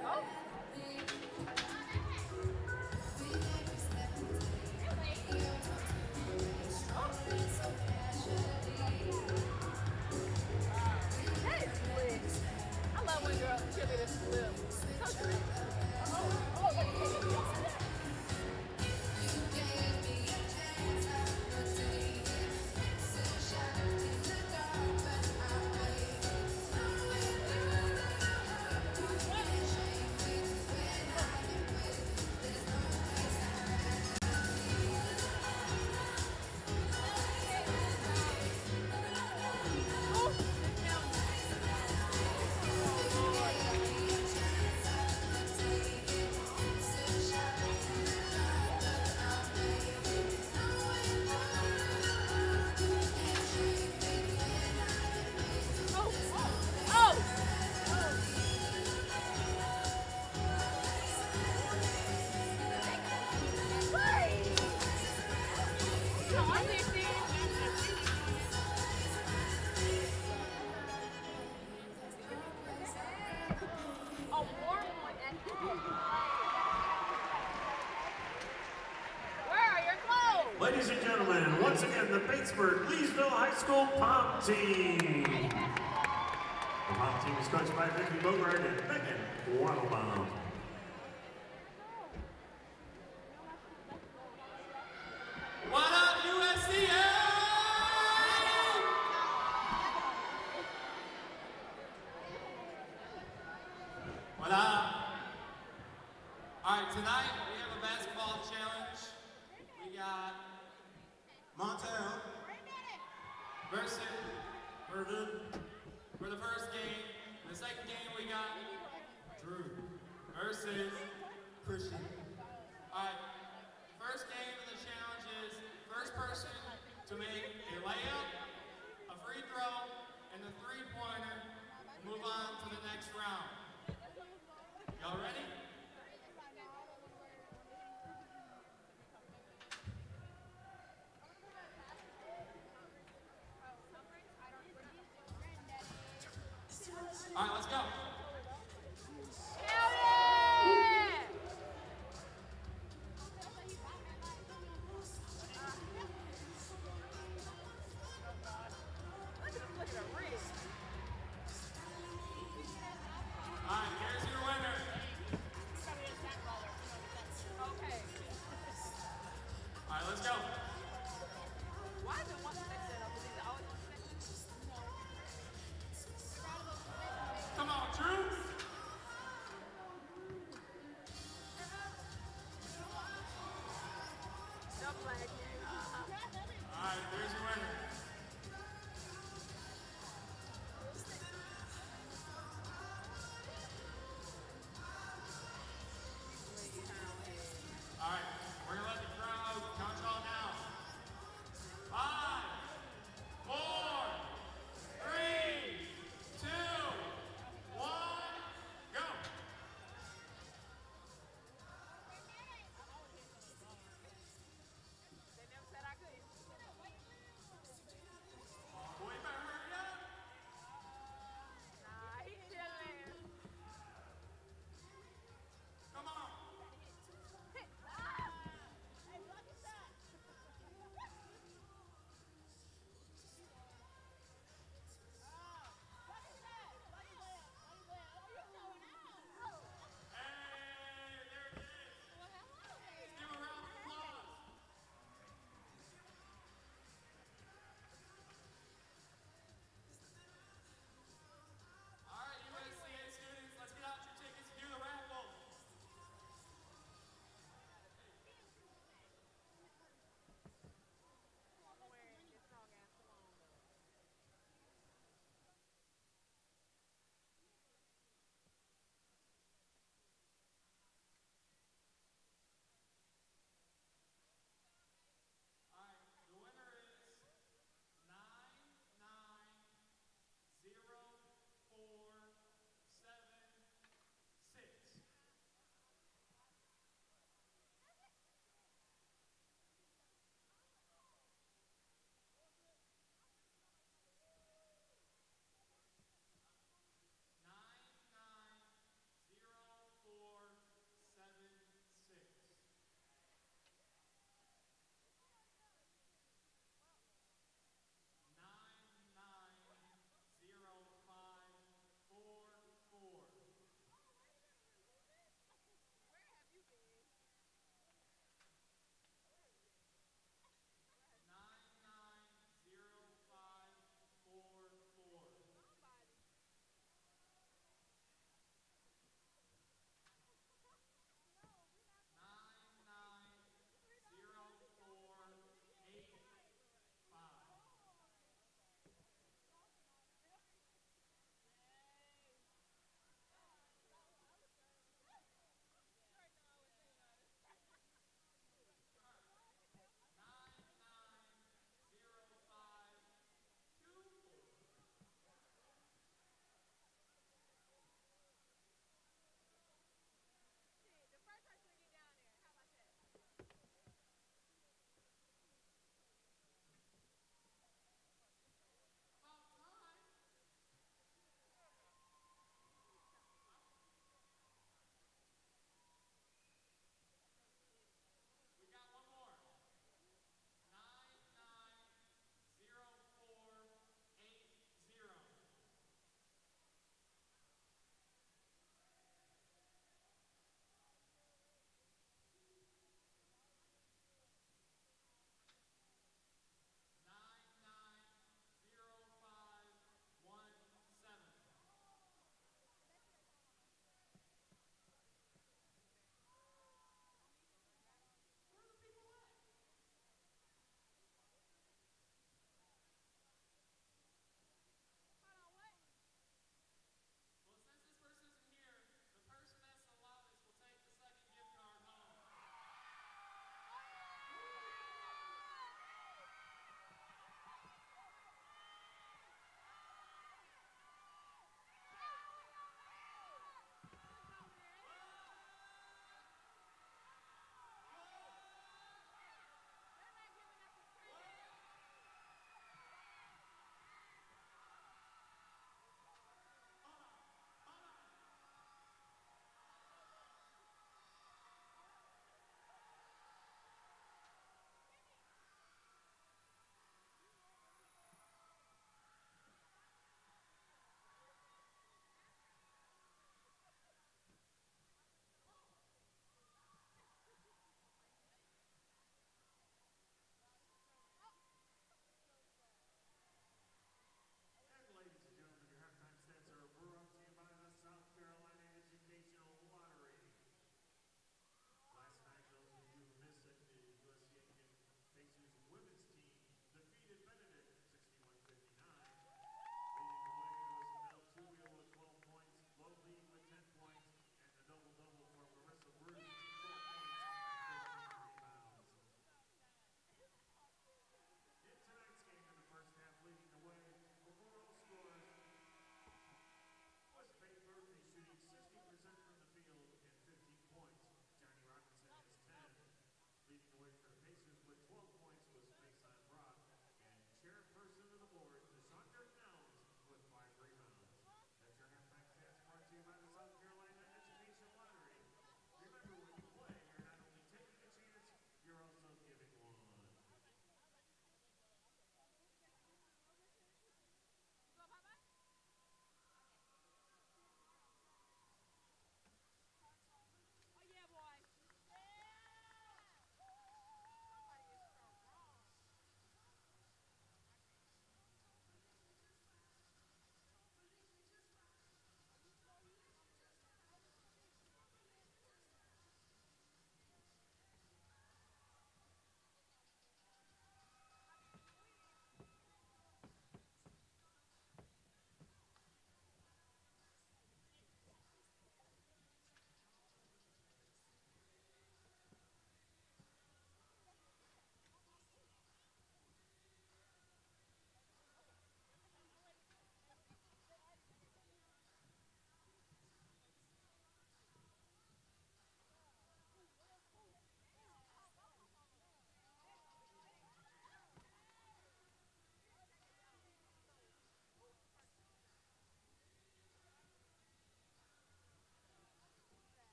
once again, the Batesburg-Leesville High School Pom Team. The Pom Team is coached by Vicky Bogart and Megan Waddlebaum. What up, USC? What up? All right, tonight we have a basketball challenge. We got Montel versus Irvin for the first game. The second game we got Drew versus Christian. All right, first game of the challenge is first person to make a layup, a free throw, and a three-pointer. Move on to the next round. Y'all ready? All right, let's go.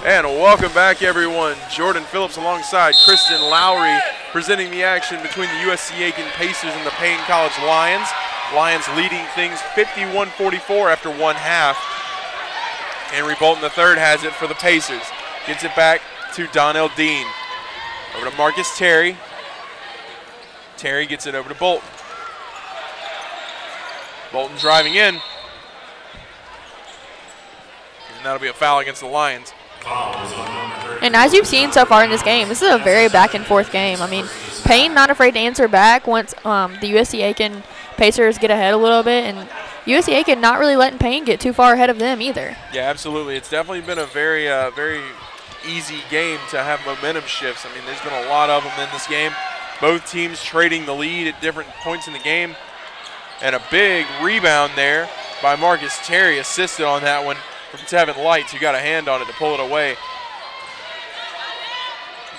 And welcome back, everyone. Jordan Phillips alongside Kristen Lowry presenting the action between the USC Aiken Pacers and the Paine College Lions. Lions leading things 51-44 after one half. Henry Bolton III has it for the Pacers. Gets it back to Donnell Dean. Over to Marcus Terry. Terry gets it over to Bolton. Bolton driving in. And that'll be a foul against the Lions. And as you've seen so far in this game, this is a very back and forth game. I mean, Paine not afraid to answer back once the USC Aiken Pacers get ahead a little bit, and USC Aiken not really letting Paine get too far ahead of them either. Yeah, absolutely. It's definitely been a very, very easy game to have momentum shifts. I mean, there's been a lot of them in this game. Both teams trading the lead at different points in the game. And a big rebound there by Marcus Terry, assisted on that one from Tevin Lights, who got a hand on it to pull it away.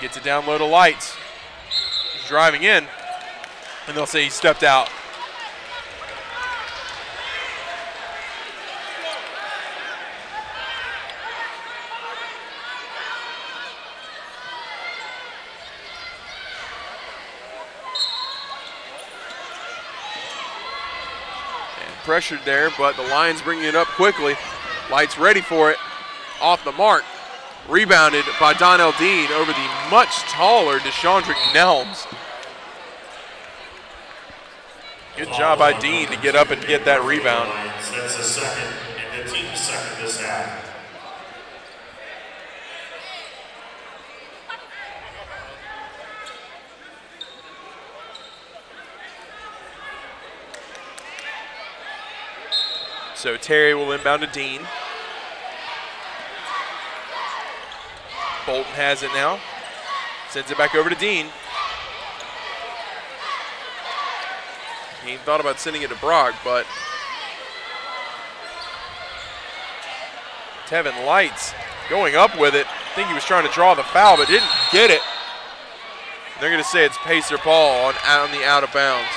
Gets it down low to Lights. He's driving in, and they'll say he stepped out. And pressured there, but the Lions bringing it up quickly. Lights ready for it, off the mark. Rebounded by Donnell Dean over the much taller DeShondrick Nelms. Good job by Dean to get up and get that rebound. That's the second, and the team's second this half. So Terry will inbound to Dean. Bolton has it now. Sends it back over to Dean. Dean thought about sending it to Brock, but Tevin Lights going up with it. I think he was trying to draw the foul, but didn't get it. They're going to say it's Pacer ball on the out of bounds.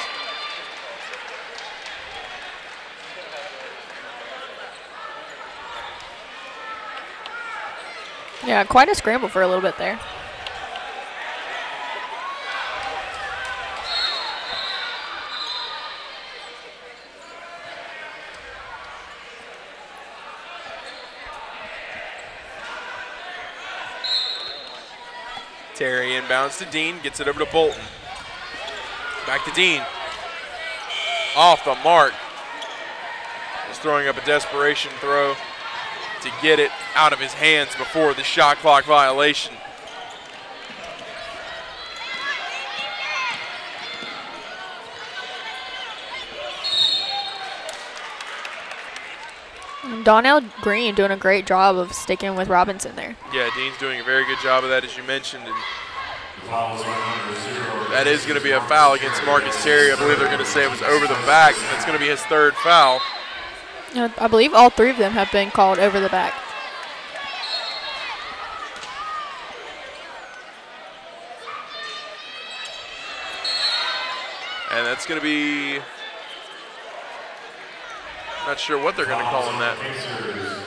Yeah, quite a scramble for a little bit there. Terry inbounds to Dean, gets it over to Bolton. Back to Dean. Off the mark. Just throwing up a desperation throw to get it out of his hands before the shot clock violation. And Donnell Green doing a great job of sticking with Robinson there. Yeah, Dean's doing a very good job of that, as you mentioned. And that is going to be a foul against Marcus Terry. I believe they're going to say it was over the back. That's going to be his third foul. I believe all three of them have been called over the back. And that's going to be, not sure what they're going to call on that.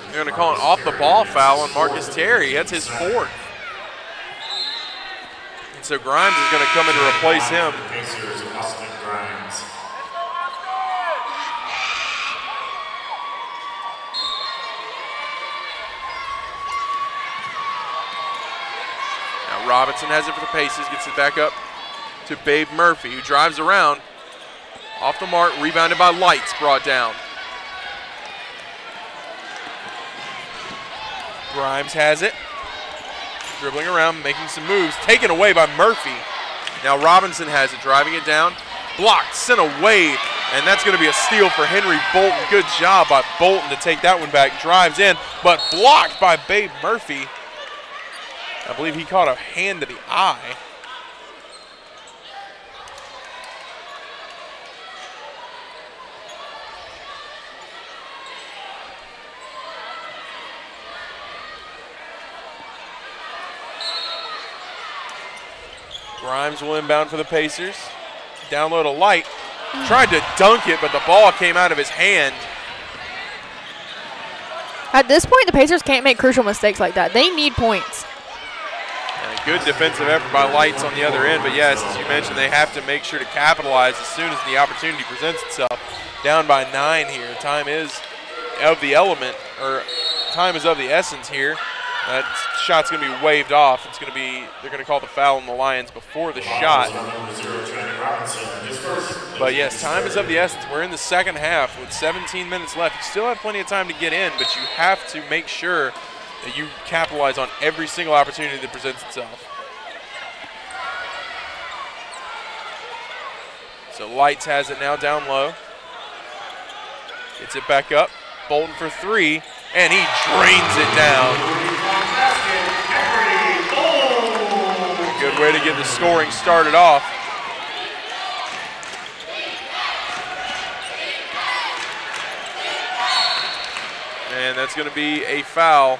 They're going to call an off the ball foul on Marcus Terry. That's his fourth. And so Grimes is going to come in to replace him. Now Robinson has it for the Pacers, gets it back up to Babe Murphy, who drives around. Off the mark, rebounded by Lights, brought down. Grimes has it. Dribbling around, making some moves, taken away by Murphy. Now Robinson has it, driving it down. Blocked, sent away, and that's going to be a steal for Henry Bolton. Good job by Bolton to take that one back. Drives in, but blocked by Babe Murphy. I believe he caught a hand to the eye. Grimes will inbound for the Pacers. Down low to Light. Tried to dunk it, but the ball came out of his hand. At this point, the Pacers can't make crucial mistakes like that. They need points. And a good defensive effort by Lights on the other end. But yes, as you mentioned, they have to make sure to capitalize as soon as the opportunity presents itself. Down by 9 here. Time is of the element, or time is of the essence here. That shot's going to be waved off. It's going to be, they're going to call the foul on the Lions before the shot. But yes, time is of the essence. We're in the second half with 17 minutes left. You still have plenty of time to get in, but you have to make sure that you capitalize on every single opportunity that presents itself. So Lights has it now down low. Gets it back up. Bolton for 3, and he drains it down. Good way to get the scoring started off. And that's going to be a foul.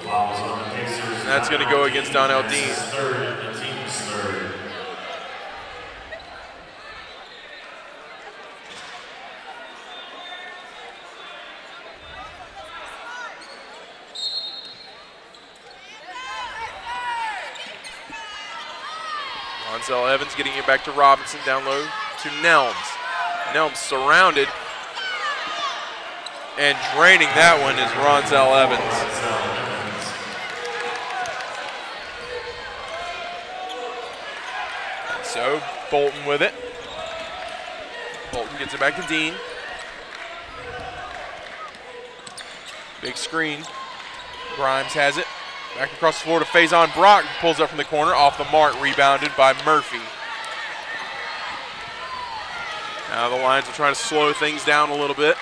And that's going to go against Donnell Dean. Ronsell Evans getting it back to Robinson, down low to Nelms. Nelms surrounded, and draining that one is Ronsell Evans. So Bolton with it. Bolton gets it back to Dean. Big screen. Grimes has it. Back across the floor to Faison Brock, pulls up from the corner, off the mark, rebounded by Murphy. Now the Lions are trying to slow things down a little bit.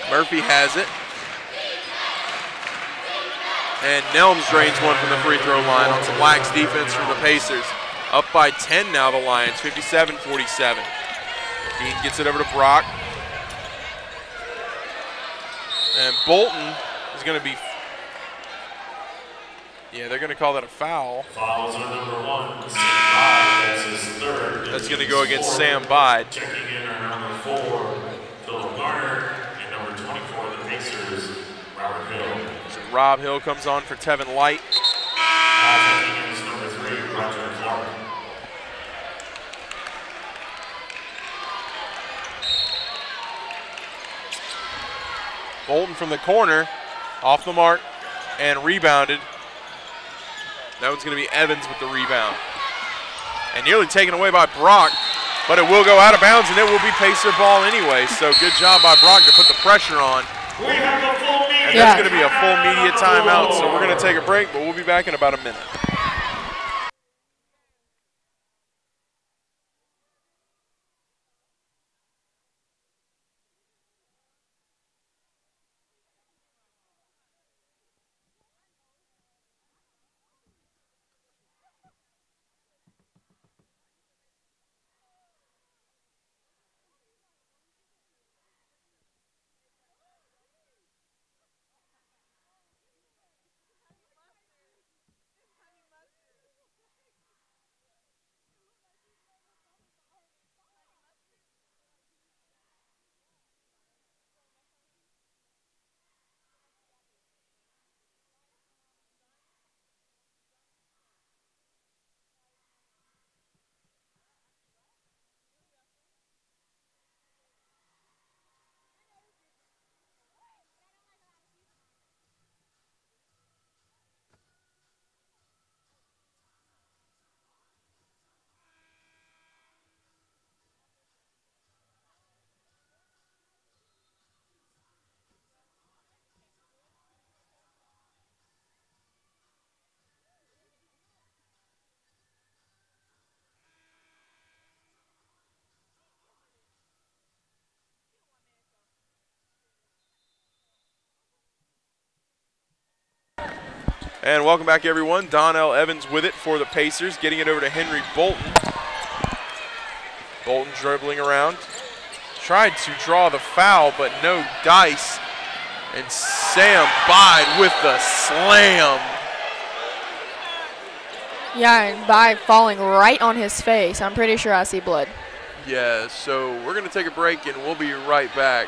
Murphy has it. And Nelms drains one from the free throw line on some lax defense from the Pacers. Up by 10 now, the Lions, 57-47. Dean gets it over to Brock. And Bolton is going to be, yeah, they're going to call that a foul. Fouls on number 1, Sam Bide. That's his third. That's going to go against Sam Bide. Checking in are number 4, Philip Garner, and number 24, the Pacers, Robert Hill. So Rob Hill comes on for Tevin Light. Checking in is number 3, Roger Clark. Bolton from the corner, off the mark, and rebounded. That one's going to be Evans with the rebound. And nearly taken away by Brock, but it will go out of bounds, and it will be Pacer ball anyway. So good job by Brock to put the pressure on. And that's going to be a full media timeout, so we're going to take a break, but we'll be back in about a minute. And welcome back, everyone. Donnell Evans with it for the Pacers, getting it over to Henry Bolton. Bolton dribbling around. Tried to draw the foul, but no dice. And Sam Bide with the slam. Yeah, and Bide falling right on his face. I'm pretty sure I see blood. Yeah, so we're going to take a break and we'll be right back.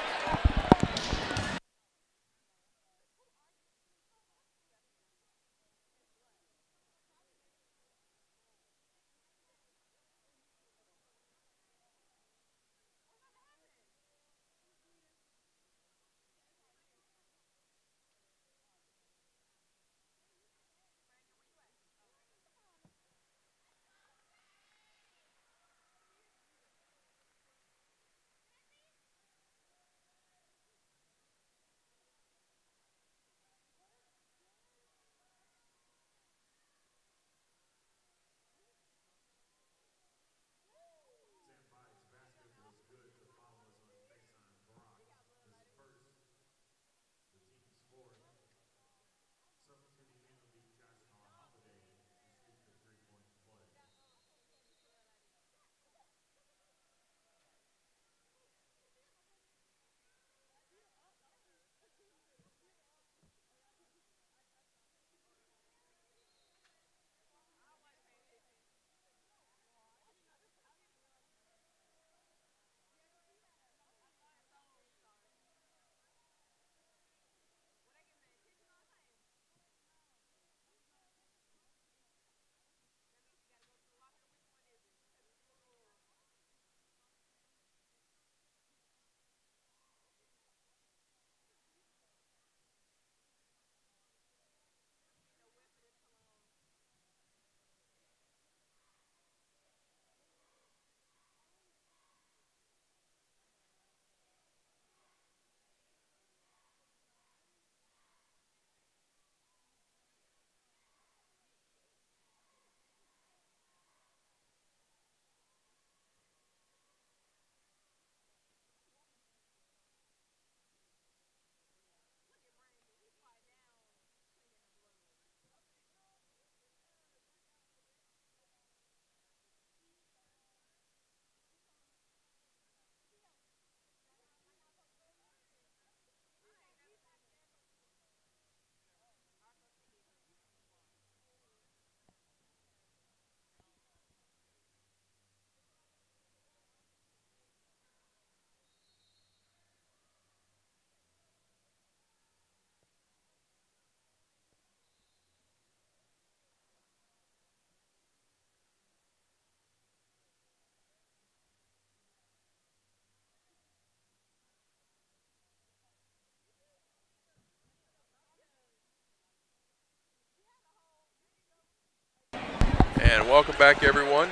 And welcome back, everyone.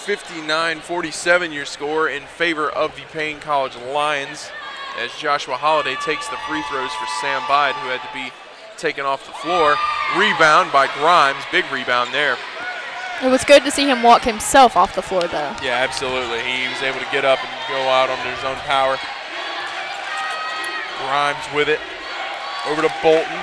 59-47 your score in favor of the Paine College Lions as Joshua Holliday takes the free throws for Sam Bide, who had to be taken off the floor. Rebound by Grimes, big rebound there. It was good to see him walk himself off the floor, though. Yeah, absolutely. He was able to get up and go out under his own power. Grimes with it. Over to Bolton.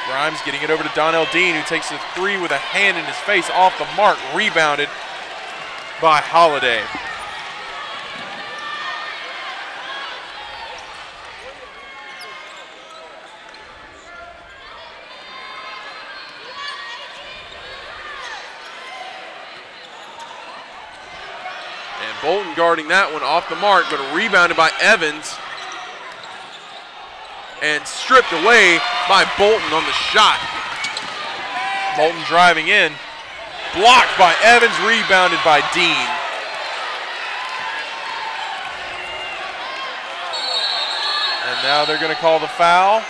Grimes getting it over to Donnell Dean, who takes a three with a hand in his face off the mark. Rebounded by Holliday. And Bolton guarding that one off the mark, but rebounded by Evans. And stripped away by Bolton on the shot. Bolton driving in. Blocked by Evans, rebounded by Dean. And now they're going to call the foul.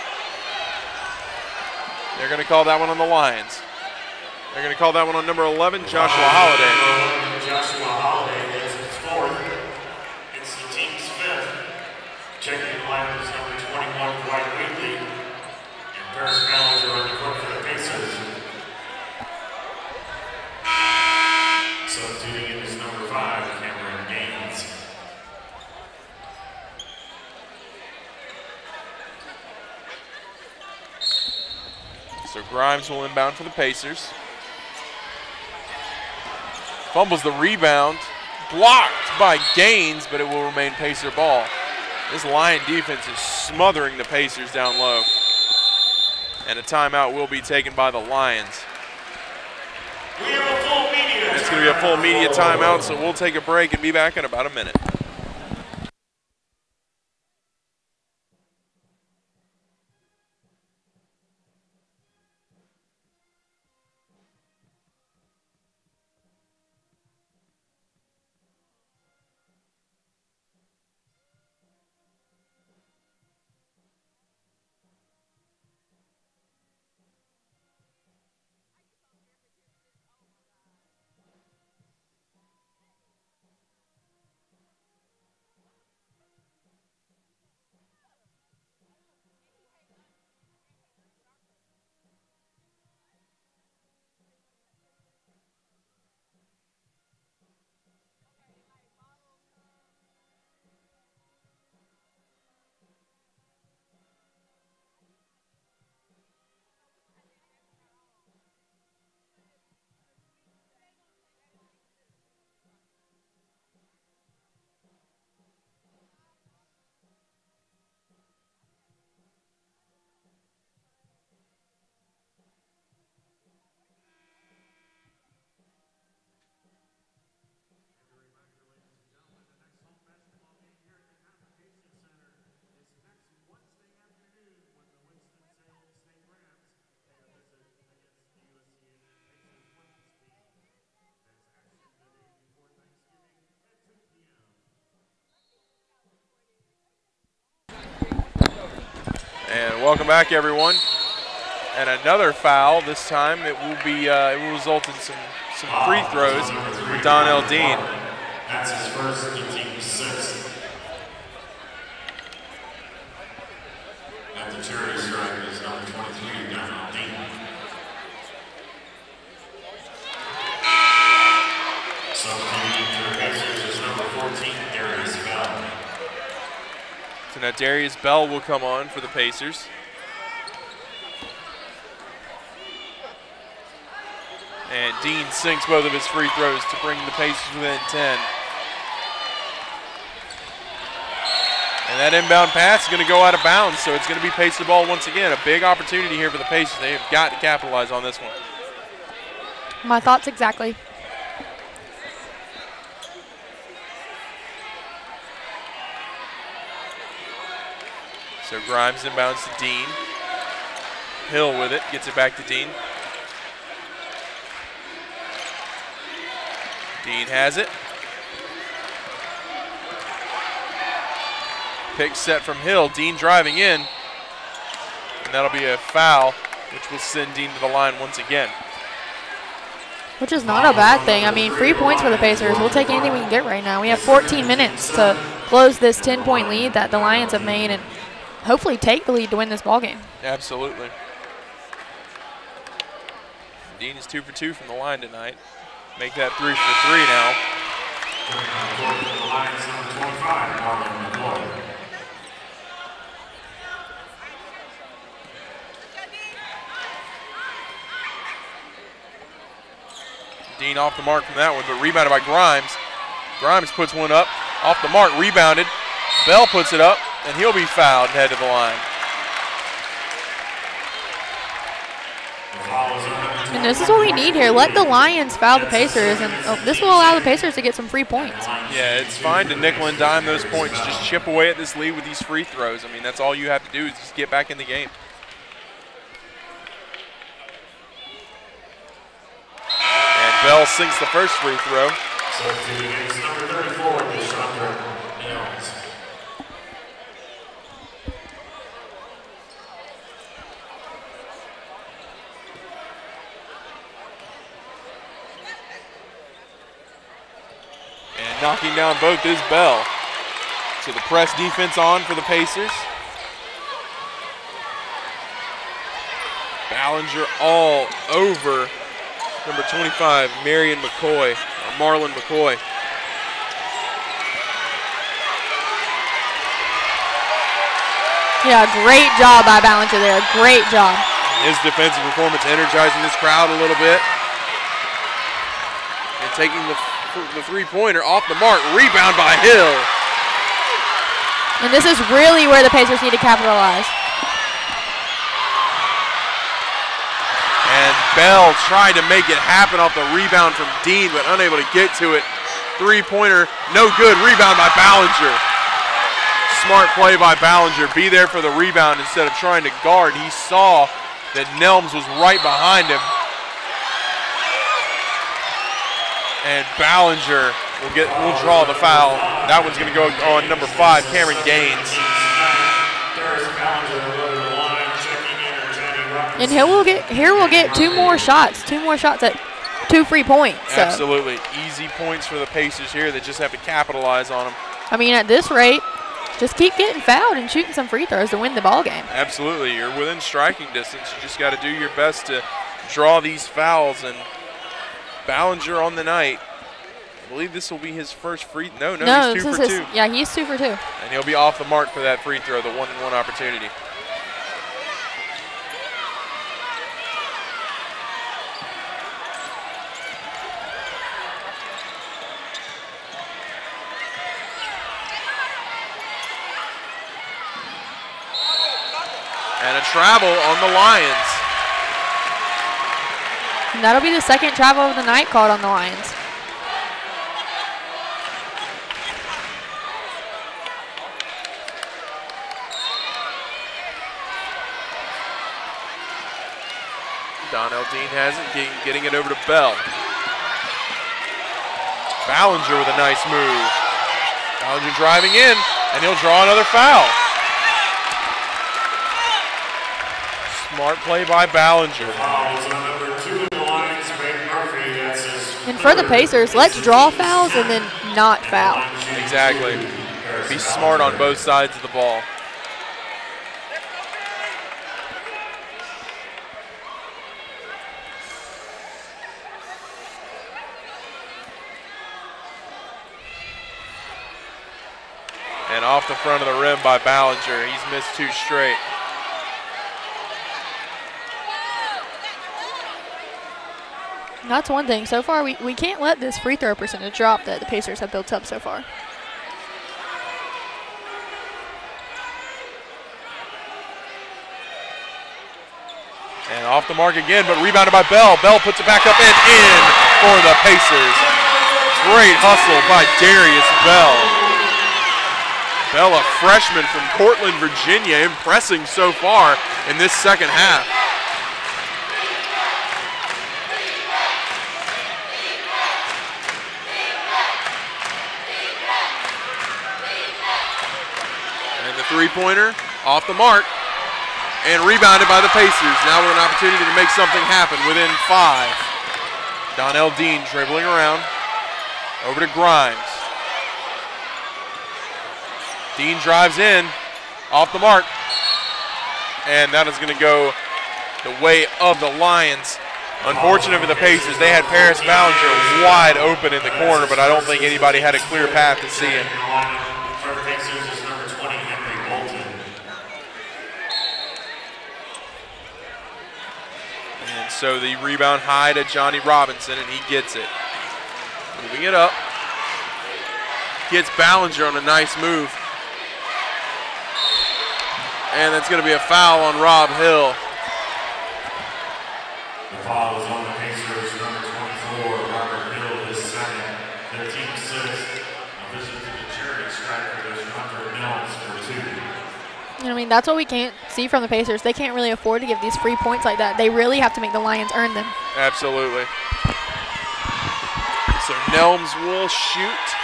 They're going to call that one on the Lions. They're going to call that one on number 11, Joshua Holliday. Joshua Holliday gets his fourth. It's the team's fifth. Checking in line is number 21, Dwight Wheatley. And Paris Ballinger on the court for the Pacers. Substituting in is number 5, Cameron Gaines. So Grimes will inbound for the Pacers. Fumbles the rebound. Blocked by Gaines, but it will remain Pacer ball. This Lion defense is smothering the Pacers down low. And a timeout will be taken by the Lions. We have a full media. It's going to be a full media timeout, so we'll take a break and be back in about a minute. And welcome back, everyone. And another foul. This time it will result in some free throws for Donnell Dean. That's his first, he team sixth. At the charity stripe is number 23, Donnell Dean. Substituting for the Pacers is number 14, Darius Bell. So now Darius Bell will come on for the Pacers. And Dean sinks both of his free throws to bring the Pacers within 10. And that inbound pass is going to go out of bounds, so it's going to be Pacer ball once again. A big opportunity here for the Pacers. They have got to capitalize on this one. My thoughts exactly. So Grimes inbounds to Dean. Hill with it, gets it back to Dean. Dean has it. Pick set from Hill. Dean driving in. And that'll be a foul, which will send Dean to the line once again. Which is not a bad thing. I mean, free points for the Pacers. We'll take anything we can get right now. We have 14 minutes to close this 10-point lead that the Lions have made and hopefully take the lead to win this ballgame. Absolutely. Dean is 2 for 2 from the line tonight. Make that 3 for 3 now. The Lions number 25, Marlon McCoy. Dean off the mark from that one, but rebounded by Grimes. Grimes puts one up, off the mark, rebounded. Bell puts it up, and he'll be fouled and head to the line. And this is what we need here. Let the Lions foul the Pacers, and this will allow the Pacers to get some free points. Yeah, it's fine to nickel and dime those points. Just chip away at this lead with these free throws. I mean, that's all you have to do is just get back in the game. And Bell sinks the first free throw. Substituting is number 34, Deshaundra Nails. And knocking down both is Bell. So the press defense on for the Pacers. Ballinger all over number 25, Marlon McCoy. Yeah, great job by Ballinger there. Great job. His defensive performance energizing this crowd a little bit. And taking the three-pointer off the mark. Rebound by Hill. And this is really where the Pacers need to capitalize. And Bell tried to make it happen off the rebound from Dean, but unable to get to it. Three-pointer, no good. Rebound by Ballinger. Smart play by Ballinger. Be there for the rebound instead of trying to guard. He saw that Nelms was right behind him. And Ballinger will draw the foul. That one's going to go on number 5, Cameron Gaines. And here we'll get 2 more shots. 2 more shots at 2 free points. So. Absolutely. Easy points for the Pacers here. They just have to capitalize on them. I mean, at this rate, just keep getting fouled and shooting some free throws to win the ball game. Absolutely. You're within striking distance. You just got to do your best to draw these fouls. And Ballinger on the night, I believe this will be his first free. No, he's 2 for 2. Yeah, he's 2 for 2. And he'll be off the mark for that free throw, the 1-on-1 opportunity. And a travel on the Lions. And that'll be the second travel of the night called on the Lions. Donnell Dean has it, getting it over to Bell. Ballinger with a nice move. Ballinger driving in, and he'll draw another foul. Smart play by Ballinger. And for the Pacers, let's draw fouls and then not foul. Exactly. Be smart on both sides of the ball. And off the front of the rim by Ballinger. He's missed 2 straight. That's one thing. So far, we can't let this free throw percentage drop that the Pacers have built up so far. And off the mark again, but rebounded by Bell. Bell puts it back up and in for the Pacers. Great hustle by Darius Bell. Bell, a freshman from Cortland, Virginia, impressing so far in this second half. And the three-pointer off the mark and rebounded by the Pacers. Now with an opportunity to make something happen within 5. Donnell Dean dribbling around over to Grimes. Dean drives in, off the mark, and that is going to go the way of the Lions. Unfortunate for the Pacers, they had Paris Ballinger wide open in the corner, but I don't think anybody had a clear path to see him. And so the rebound high to Johnny Robinson, and he gets it. Moving it up. Gets Ballinger on a nice move. And that's going to be a foul on Rob Hill. The foul is on the Pacers, number 24, Robert Hill, his second. Their team 6. A visit to the charity striker, there's Hunter Mills for 2. I mean, that's what we can't see from the Pacers. They can't really afford to give these free points like that. They really have to make the Lions earn them. Absolutely. So Nelms will shoot.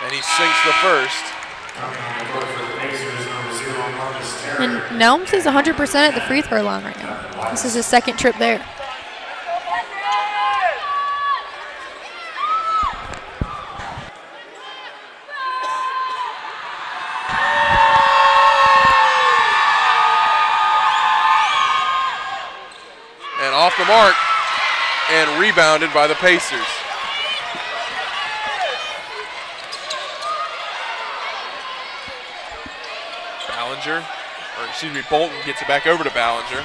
And he sinks the first. And Nelms is 100% at the free throw line right now. This is his second trip there. And off the mark and rebounded by the Pacers. Bolton gets it back over to Ballinger.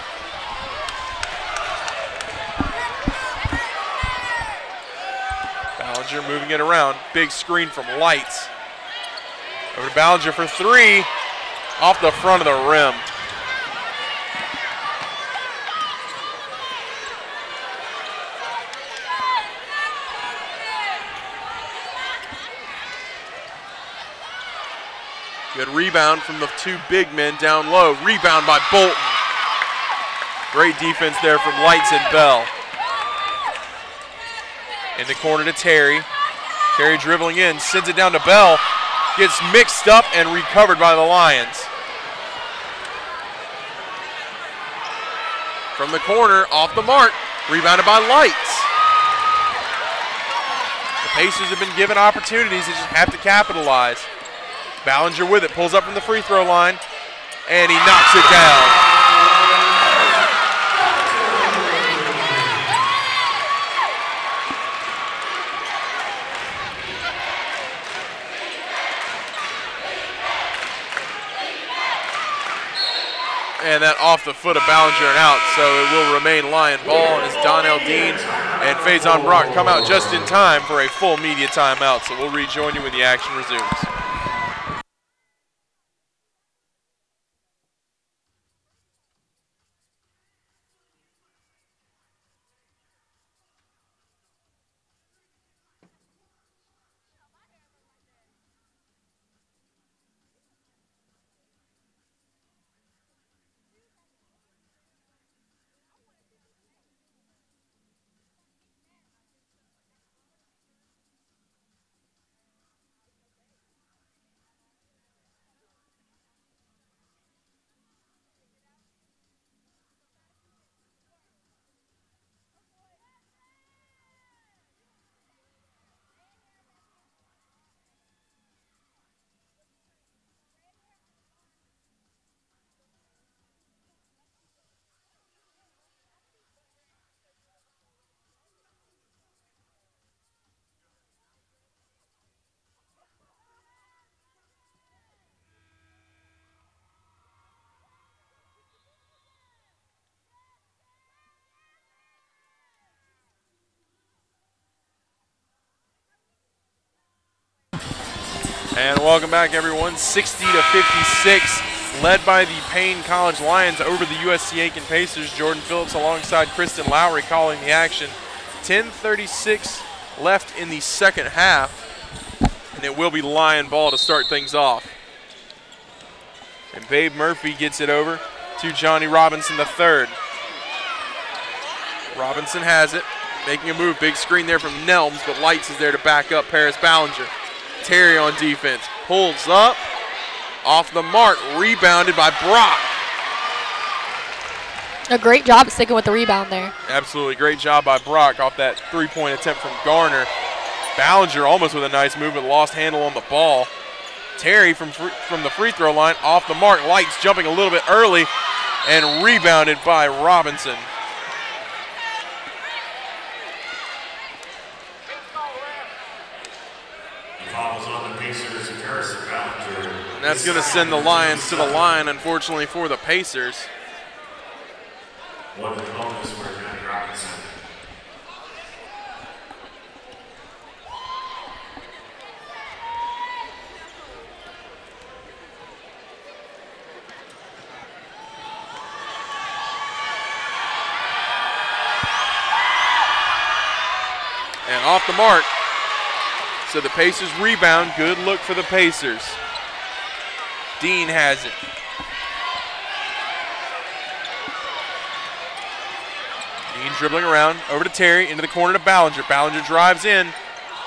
Ballinger moving it around. Big screen from Lights. Over to Ballinger for 3. Off the front of the rim. Good rebound from the two big men down low. Rebound by Bolton. Great defense there from Lights and Bell. In the corner to Terry. Terry dribbling in, sends it down to Bell. Gets mixed up and recovered by the Lions. From the corner, off the mark, rebounded by Lights. The Pacers have been given opportunities, they just have to capitalize. Ballinger with it, pulls up from the free throw line, and he knocks it down. And that off the foot of Ballinger and out, so it will remain Lion ball as Donnell Dean and Faison Brock come out just in time for a full media timeout. So we'll rejoin you when the action resumes. And welcome back, everyone. 60-56, led by the Paine College Lions over the USC Aiken Pacers. Jordan Phillips alongside Kristen Lowry calling the action. 10:36 left in the second half, and it will be Lion ball to start things off. And Babe Murphy gets it over to Johnny Robinson III. Robinson has it, making a move. Big screen there from Nelms, but Lights is there to back up Paris Ballinger. Terry on defense, pulls up, off the mark, rebounded by Brock. A great job sticking with the rebound there. Absolutely, great job by Brock off that three-point attempt from Garner. Ballinger almost with a nice move, but lost handle on the ball. Terry from the free throw line, off the mark. Lights jumping a little bit early, and rebounded by Robinson. And that's going to send the Lions to the line, unfortunately, for the Pacers. One of the moments where Johnny Robinson. And off the mark. So the Pacers rebound. Good look for the Pacers. Dean has it. Dean dribbling around, over to Terry, into the corner to Ballinger. Ballinger drives in,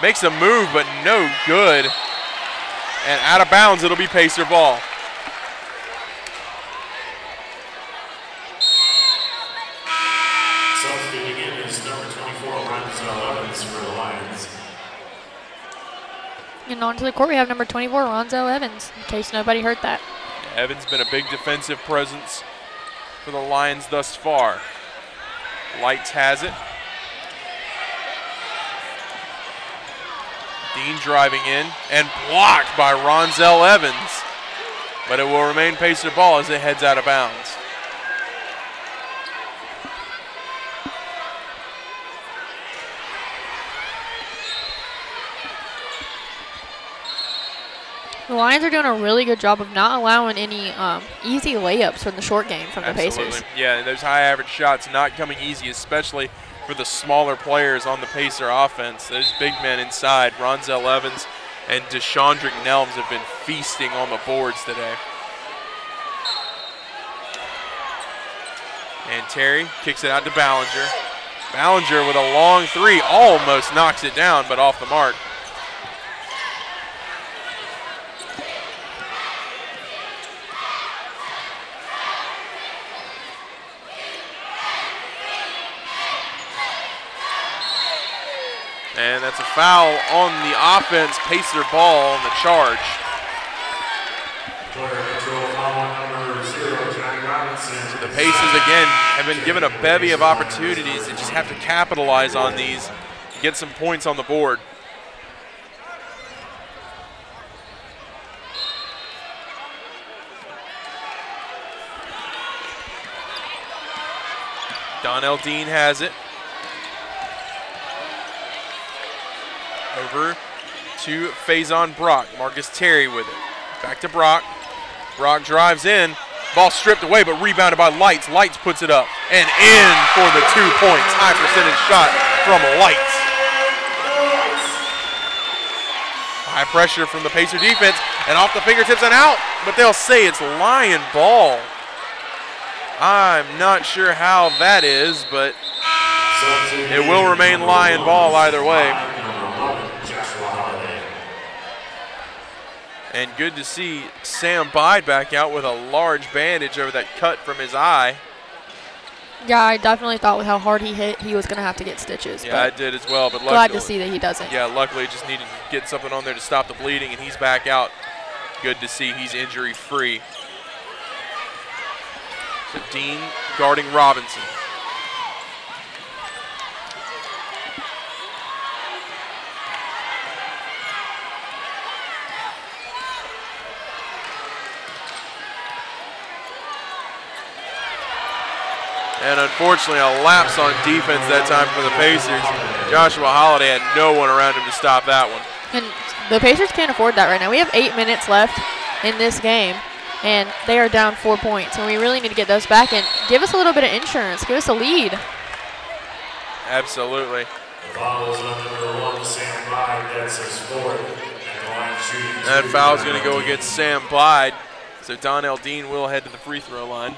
makes a move, but no good. And out of bounds, it'll be Pacer ball. Substituting in is number 24, Ronzo Evans for the Lions. And onto the court, we have number 24, Ronzo Evans, in case nobody heard that. Evans been a big defensive presence for the Lions thus far. Lights has it. Dean driving in and blocked by Ronzel Evans. But it will remain Pacer ball as it heads out of bounds. The Lions are doing a really good job of not allowing any easy layups from the short game from the Pacers. Yeah, those high average shots not coming easy, especially for the smaller players on the Pacer offense. Those big men inside, Ronzel Evans and Deshaundrick Nelms have been feasting on the boards today. And Terry kicks it out to Ballinger. Ballinger with a long three, almost knocks it down, but off the mark. And that's a foul on the offense. Pacer ball on the charge. So the Pacers again have been given a bevy of opportunities. They just have to capitalize on these, get some points on the board. Donnell Dean has it. Over to Faison Brock. Marcus Terry with it. Back to Brock. Brock drives in. Ball stripped away, but rebounded by Lights. Lights puts it up and in for the 2 points. High percentage shot from Lights. High pressure from the Pacer defense and off the fingertips and out, but they'll say it's Lion ball. I'm not sure how that is, but it will remain Lion ball either way. And good to see Sam Bide back out with a large bandage over that cut from his eye. Yeah, I definitely thought with how hard he hit, he was going to have to get stitches. Yeah, I did as well. But glad to see that he doesn't. Yeah, luckily just needed to get something on there to stop the bleeding, and he's back out. Good to see he's injury-free. So Dean guarding Robinson. And unfortunately, a lapse on defense that time for the Pacers. Joshua Holiday had no one around him to stop that one. And the Pacers can't afford that right now. We have 8 minutes left in this game, and they are down 4 points. And we really need to get those back and give us a little bit of insurance. Give us a lead. Absolutely. The foul is on number 1, Sam Bide. That's his fourth. That foul is going to go against Sam Bide. So Donnell Dean will head to the free throw line.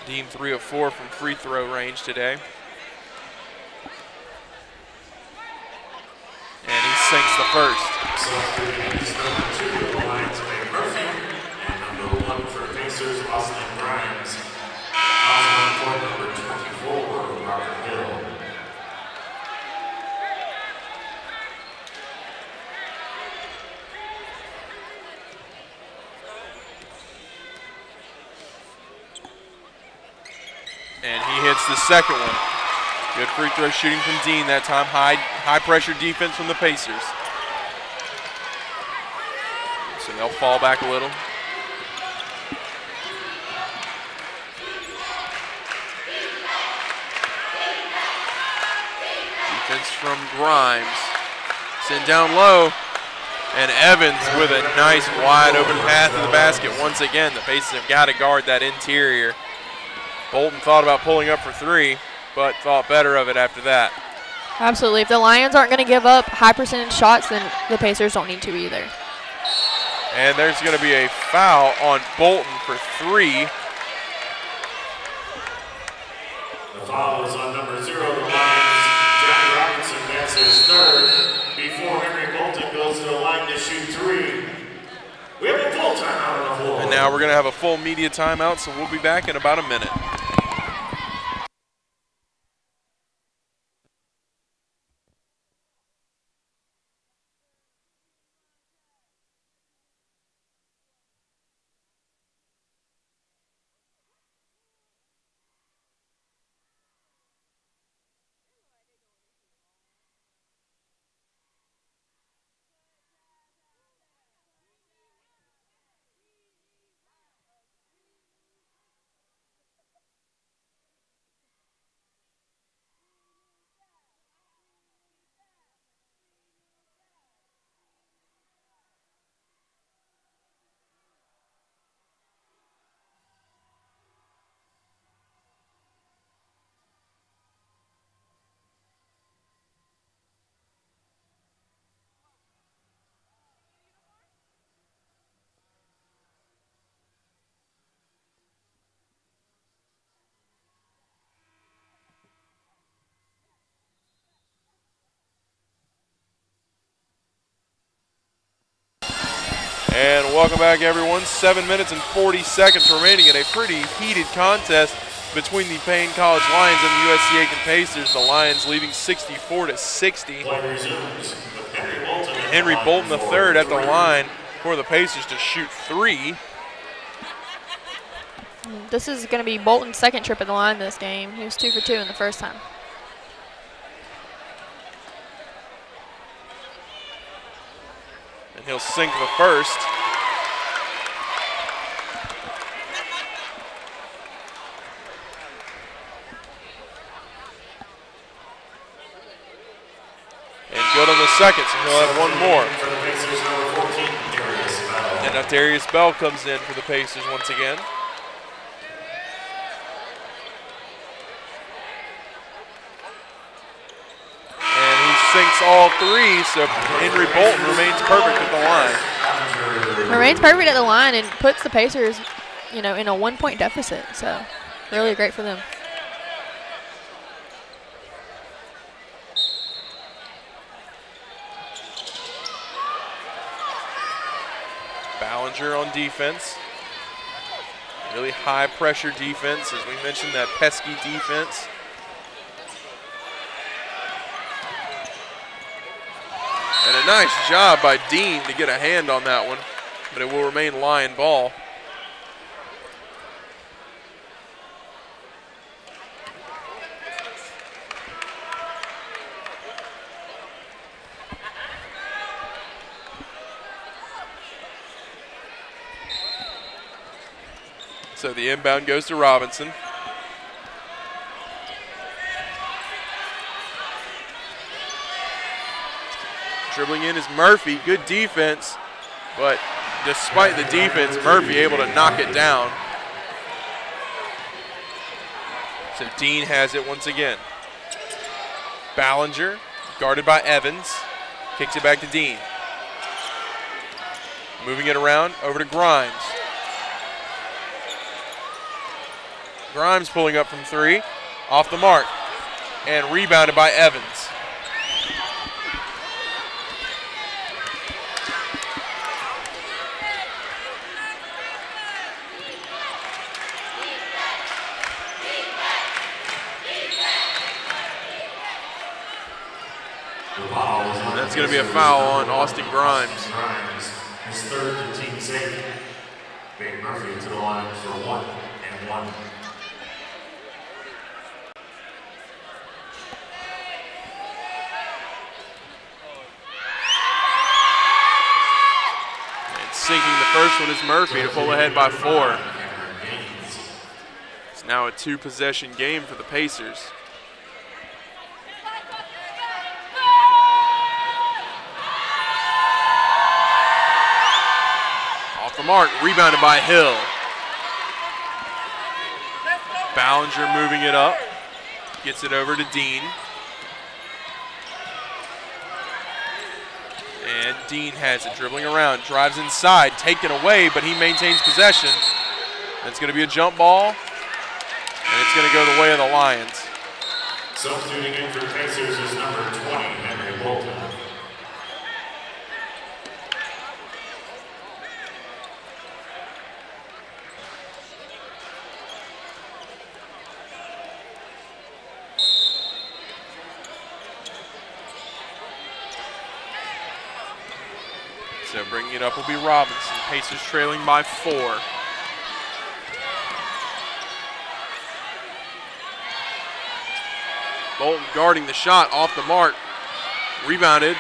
Dean 3 of 4 from free throw range today. And he sinks the first. So number 2 for the Lions, May Murphy. And number 1 for Pacers, Austin Grimes. Also on court, number 24, Robert Hill. And he hits the second one. Good free throw shooting from Dean that time. High pressure defense from the Pacers. So they'll fall back a little. Defense from Grimes. Send down low. And Evans with a nice wide open path to the basket. Once again, the Pacers have got to guard that interior. Bolton thought about pulling up for 3, but thought better of it after that. Absolutely. If the Lions aren't going to give up high percentage shots, then the Pacers don't need to either. And there's going to be a foul on Bolton for 3. The foul is on number 0, the Lions. Johnny Robinson, that's his third. Before Henry Bolton goes to the line to shoot 3. We have a full timeout on the floor. And now we're going to have a full media timeout, so we'll be back in about a minute. welcome back everyone. 7 minutes and 40 seconds remaining in a pretty heated contest between the Paine College Lions and the USC Aiken Pacers. The Lions leading 64-60. Henry Bolton III at the line for the Pacers to shoot 3. This is going to be Bolton's second trip at the line this game. He was 2 for 2 in the first time. And he'll sink the first. And good on the second, so he'll have one more. And now Darius Bell comes in for the Pacers once again. Sinks all 3, so Henry Bolton remains perfect at the line. Remains perfect at the line and puts the Pacers, in a 1-point deficit. So really great for them. Ballinger on defense. Really high pressure defense, as we mentioned, that pesky defense. And a nice job by Dean to get a hand on that one, but it will remain Lion ball. So the inbound goes to Robinson. Dribbling in is Murphy. Good defense, but despite the defense, Murphy able to knock it down. So Dean has it once again. Ballinger, guarded by Evans, kicks it back to Dean. Moving it around, over to Grimes. Grimes pulling up from 3, off the mark, and rebounded by Evans. That's going to be a foul on Austin Grimes. His third to team safety. Big Murphy to the line for 1 and 1. And sinking the first one is Murphy to pull ahead by 4. It's now a 2-possession game for the Pacers. Mark, rebounded by Hill. Ballinger moving it up. Gets it over to Dean. And Dean has it, dribbling around, drives inside, taken away, but he maintains possession. It's going to be a jump ball, and it's going to go the way of the Lions. Substituting in for Pacers is number 20, Henry Bolton. So bringing it up will be Robinson. Pacers trailing by 4. Bolton guarding the shot, off the mark. Rebounded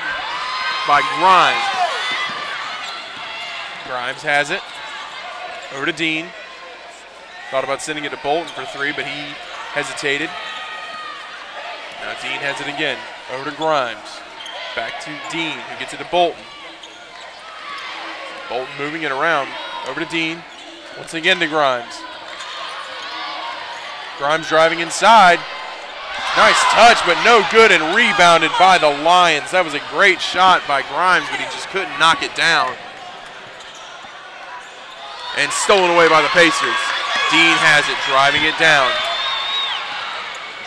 by Grimes. Grimes has it. Over to Dean. Thought about sending it to Bolton for 3, but he hesitated. Now Dean has it again. Over to Grimes. Back to Dean, who gets it to Bolton. Bolton moving it around. Over to Dean. Once again to Grimes. Grimes driving inside. Nice touch, but no good, and rebounded by the Lions. That was a great shot by Grimes, but he just couldn't knock it down. And stolen away by the Pacers. Dean has it, driving it down.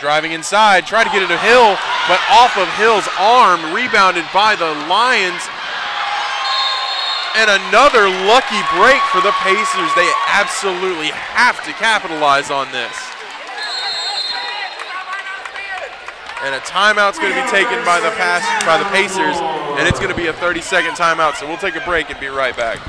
Driving inside, trying to get it to Hill, but off of Hill's arm, rebounded by the Lions. And another lucky break for the Pacers. They absolutely have to capitalize on this. And a timeout's going to be taken by the Pacers, and it's going to be a 30-second timeout. So we'll take a break and be right back.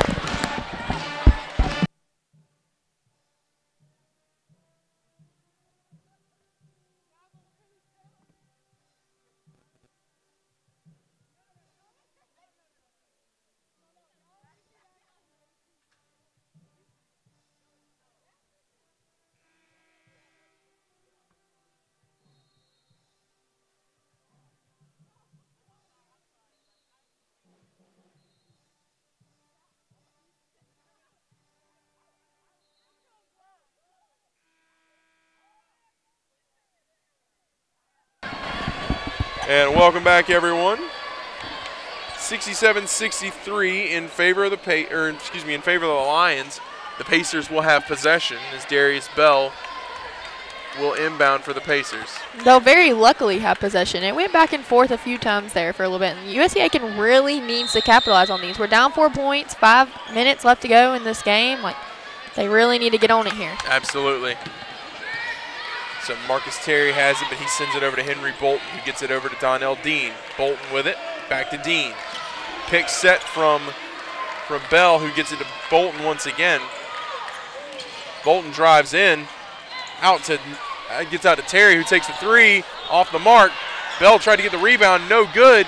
And welcome back, everyone. 67-63 in favor of the Lions. The Pacers will have possession as Darius Bell will inbound for the Pacers. They'll very luckily have possession. It went back and forth a few times there for a little bit. And USC Aiken really needs to capitalize on these. We're down 4 points, 5 minutes left to go in this game. Like, they really need to get on it here. Absolutely. So Marcus Terry has it, but he sends it over to Henry Bolton, who gets it over to Donnell Dean. Bolton with it, back to Dean. Pick set from Bell, who gets it to Bolton once again. Bolton drives in, gets out to Terry, who takes the three off the mark. Bell tried to get the rebound, no good,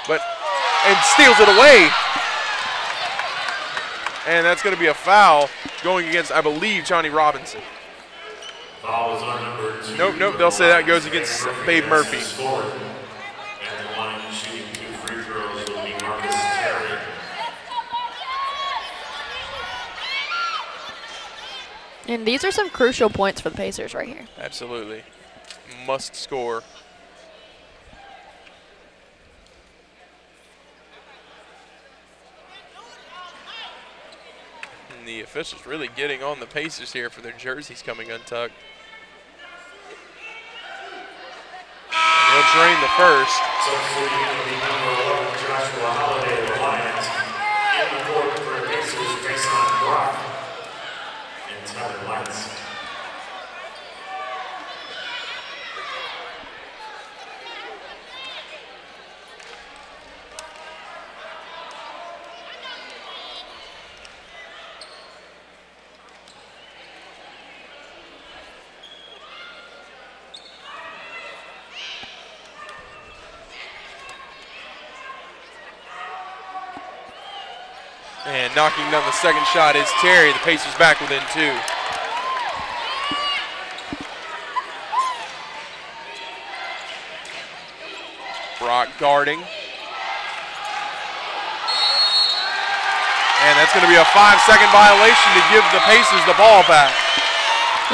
and steals it away. And that's going to be a foul going against, I believe, Johnny Robinson. Foul is on number 2. Nope, they'll say that goes against Babe Murphy. At the line shooting 2 free throws will be Marcus Terry. And these are some crucial points for the Pacers right here. Absolutely. Must score. And the officials really getting on the Pacers here for their jerseys coming untucked. They'll drain the first. Substituting will be number 11, Joshua Holiday of the Lions. In the court for the Pacers, Jason Brock and Tyler Lights. And knocking down the second shot is Terry. The Pacers back within 2. Brock guarding. And that's going to be a 5-second violation to give the Pacers the ball back.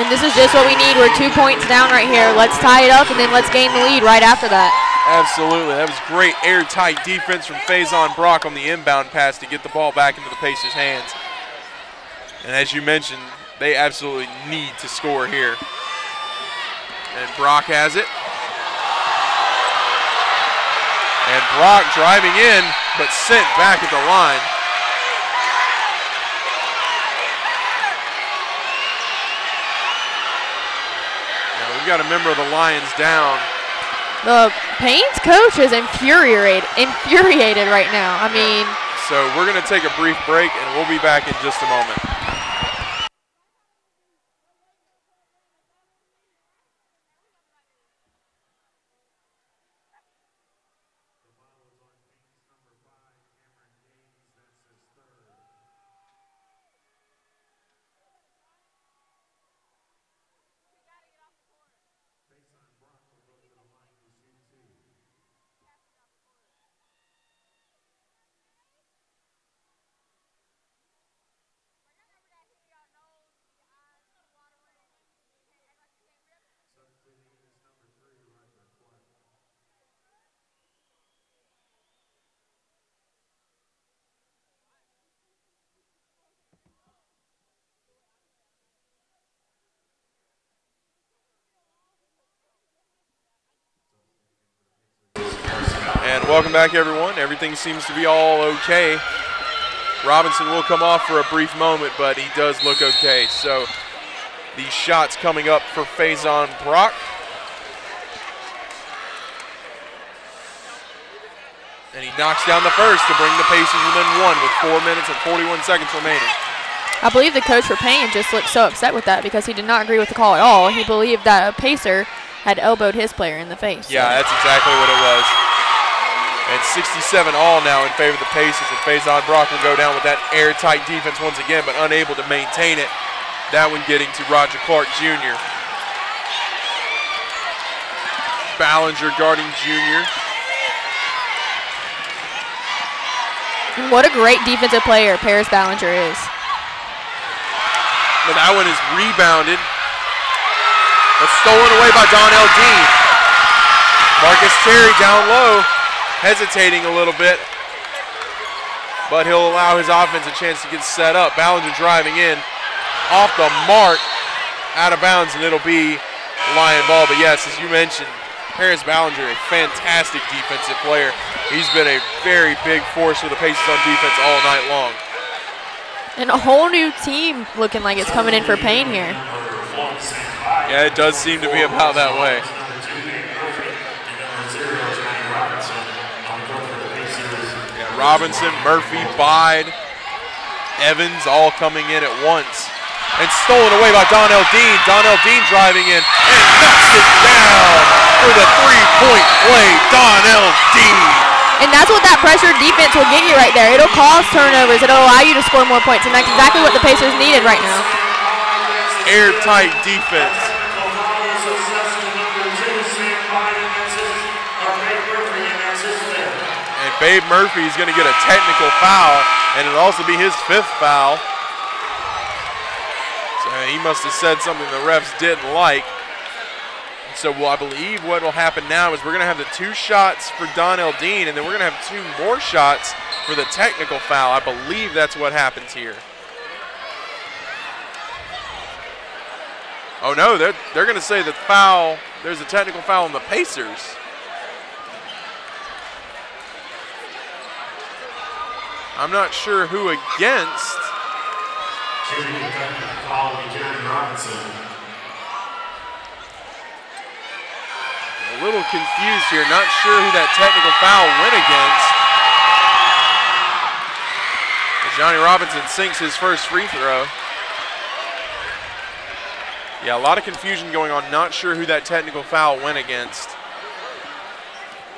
And this is just what we need. We're 2 points down right here. Let's tie it up, and then let's gain the lead right after that. Absolutely. That was great airtight defense from Faison Brock on the inbound pass to get the ball back into the Pacers' hands. And as you mentioned, they absolutely need to score here. And Brock has it. And Brock driving in, but sent back at the line. Now we've got a member of the Lions down. The Paine's coach is infuriated right now. I mean. So we're going to take a brief break, and we'll be back in just a moment. And welcome back, everyone. Everything seems to be all okay Robinson will come off for a brief moment, but he does look okay. So the shots coming up for Faison Brock. And he knocks down the first to bring the Pacers within 1 with 4 minutes and 41 seconds remaining. I believe the coach for Paine just looked so upset with that because he did not agree with the call at all. He believed that a Pacer had elbowed his player in the face. Yeah, that's exactly what it was. And 67 all now in favor of the Pacers, and Faison Brock will go down with that airtight defense once again, but unable to maintain it. That one getting to Roger Clark Jr. Ballinger guarding Jr. And what a great defensive player Paris Ballinger is. But that one is rebounded. But stolen away by Donnell Dean. Marcus Terry down low, hesitating a little bit. But he'll allow his offense a chance to get set up. Ballinger driving in, off the mark, out of bounds, and it'll be Lion ball. But yes, as you mentioned, Paris Ballinger, a fantastic defensive player. He's been a very big force for the Pacers on defense all night long. And a whole new team looking like it's coming in for Paine here. Yeah, it does seem to be about that way. Yeah, Robinson, Murphy, Bide, Evans all coming in at once. And stolen away by Donnell Dean. Donnell Dean driving in and knocks it down for the three-point play. Donnell Dean. And that's what that pressure defense will get you right there. It'll cause turnovers. It'll allow you to score more points. And that's exactly what the Pacers needed right now. Airtight defense. And Babe Murphy is going to get a technical foul, and it'll also be his 5th foul. So he must have said something the refs didn't like. So I believe what will happen now is we're going to have the 2 shots for Donnell Dean, and then we're going to have 2 more shots for the technical foul. I believe that's what happens here. Oh no, they're going to say the foul, there's a technical foul on the Pacers. I'm not sure who against. A little confused here, not sure who that technical foul went against. Johnny Robinson sinks his first free throw. Yeah, a lot of confusion going on, not sure who that technical foul went against.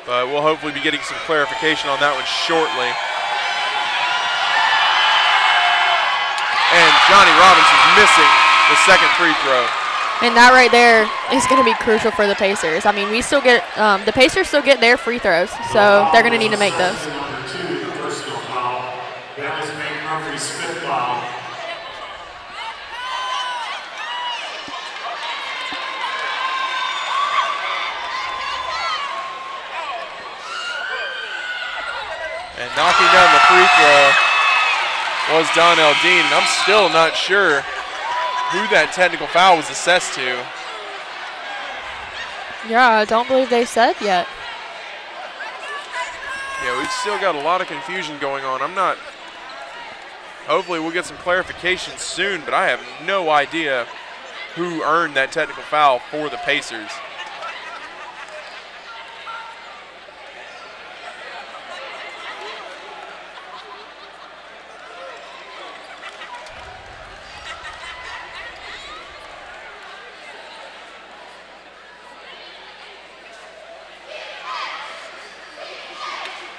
But we'll hopefully be getting some clarification on that one shortly. And Johnny Robinson's missing the second free throw. And that right there is going to be crucial for the Pacers. I mean, we still get the Pacers still get their free throws, so they're going to need to make those. That was Babe Murphy's 5th foul. And knocking down the free throw was Donnell Dean. And I'm still not sure who that technical foul was assessed to. Yeah, I don't believe they said yet. Yeah, we've still got a lot of confusion going on. Hopefully we'll get some clarification soon, but I have no idea who earned that technical foul for the Pacers.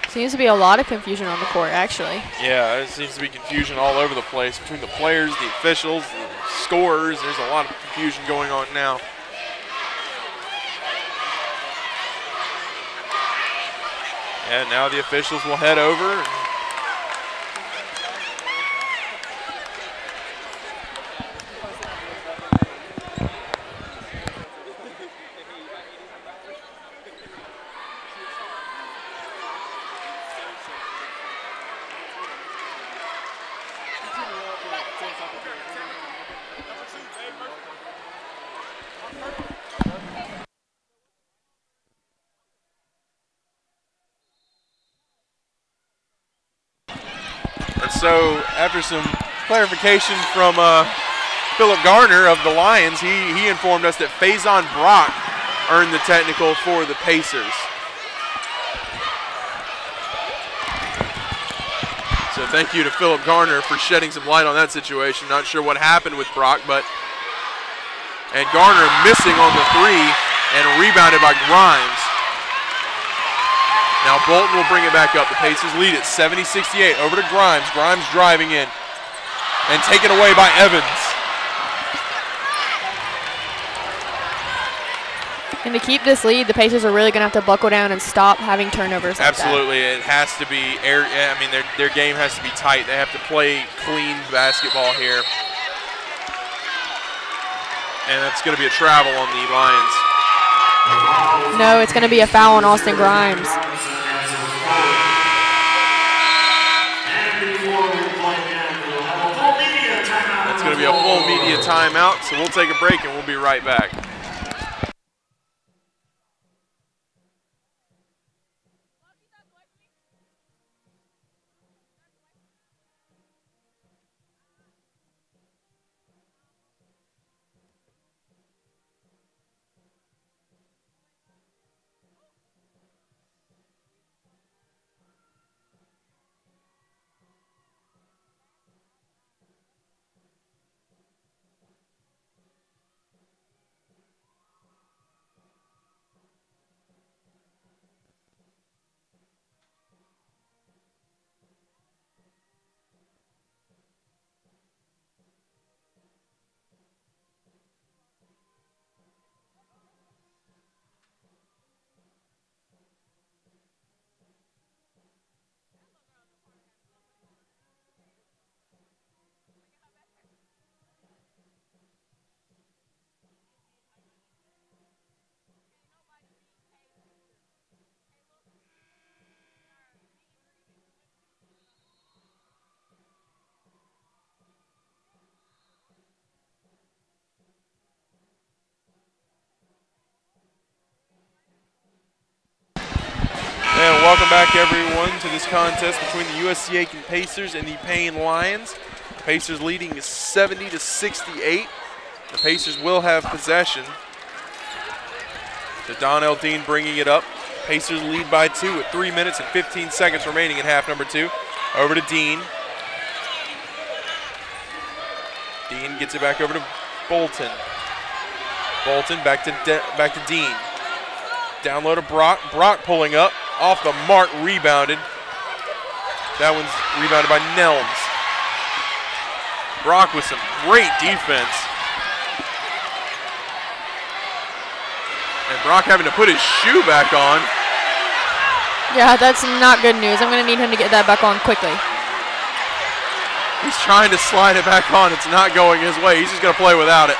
Seems to be a lot of confusion on the court, actually. Yeah, there seems to be confusion all over the place between the players, the officials, the scorers. There's a lot of confusion going on now. And now the officials will head over. so after some clarification from Philip Garner of the Lions, he informed us that Faison Brock earned the technical for the Pacers. So thank you to Philip Garner for shedding some light on that situation. Not sure what happened with Brock, and Garner missing on the three and rebounded by Grimes. Now Bolton will bring it back up. The Pacers lead it 70-68 over to Grimes. Grimes driving in and taken away by Evans. And to keep this lead, the Pacers are really going to have to buckle down and stop having turnovers like Absolutely. that. It has to be their game has to be tight. They have to play clean basketball here. And that's going to be a travel on the Lions. No, it's going to be a foul on Austin Grimes. That's going to be a full media timeout, so we'll take a break and we'll be right back. And welcome back, everyone, to this contest between the USC Aiken Pacers and the Paine Lions. The Pacers leading 70-68. The Pacers will have possession. To Donnell Dean bringing it up. Pacers lead by 2 with 3 minutes and 15 seconds remaining in half number 2. Over to Dean. Dean gets it back over to Bolton. Bolton back to Dean. Down low to Brock. Brock pulling up. Off the mark, rebounded. That one's rebounded by Nelms. Brock with some great defense. And Brock having to put his shoe back on. Yeah, that's not good news. I'm going to need him to get that back on quickly. He's trying to slide it back on. It's not going his way. He's just going to play without it.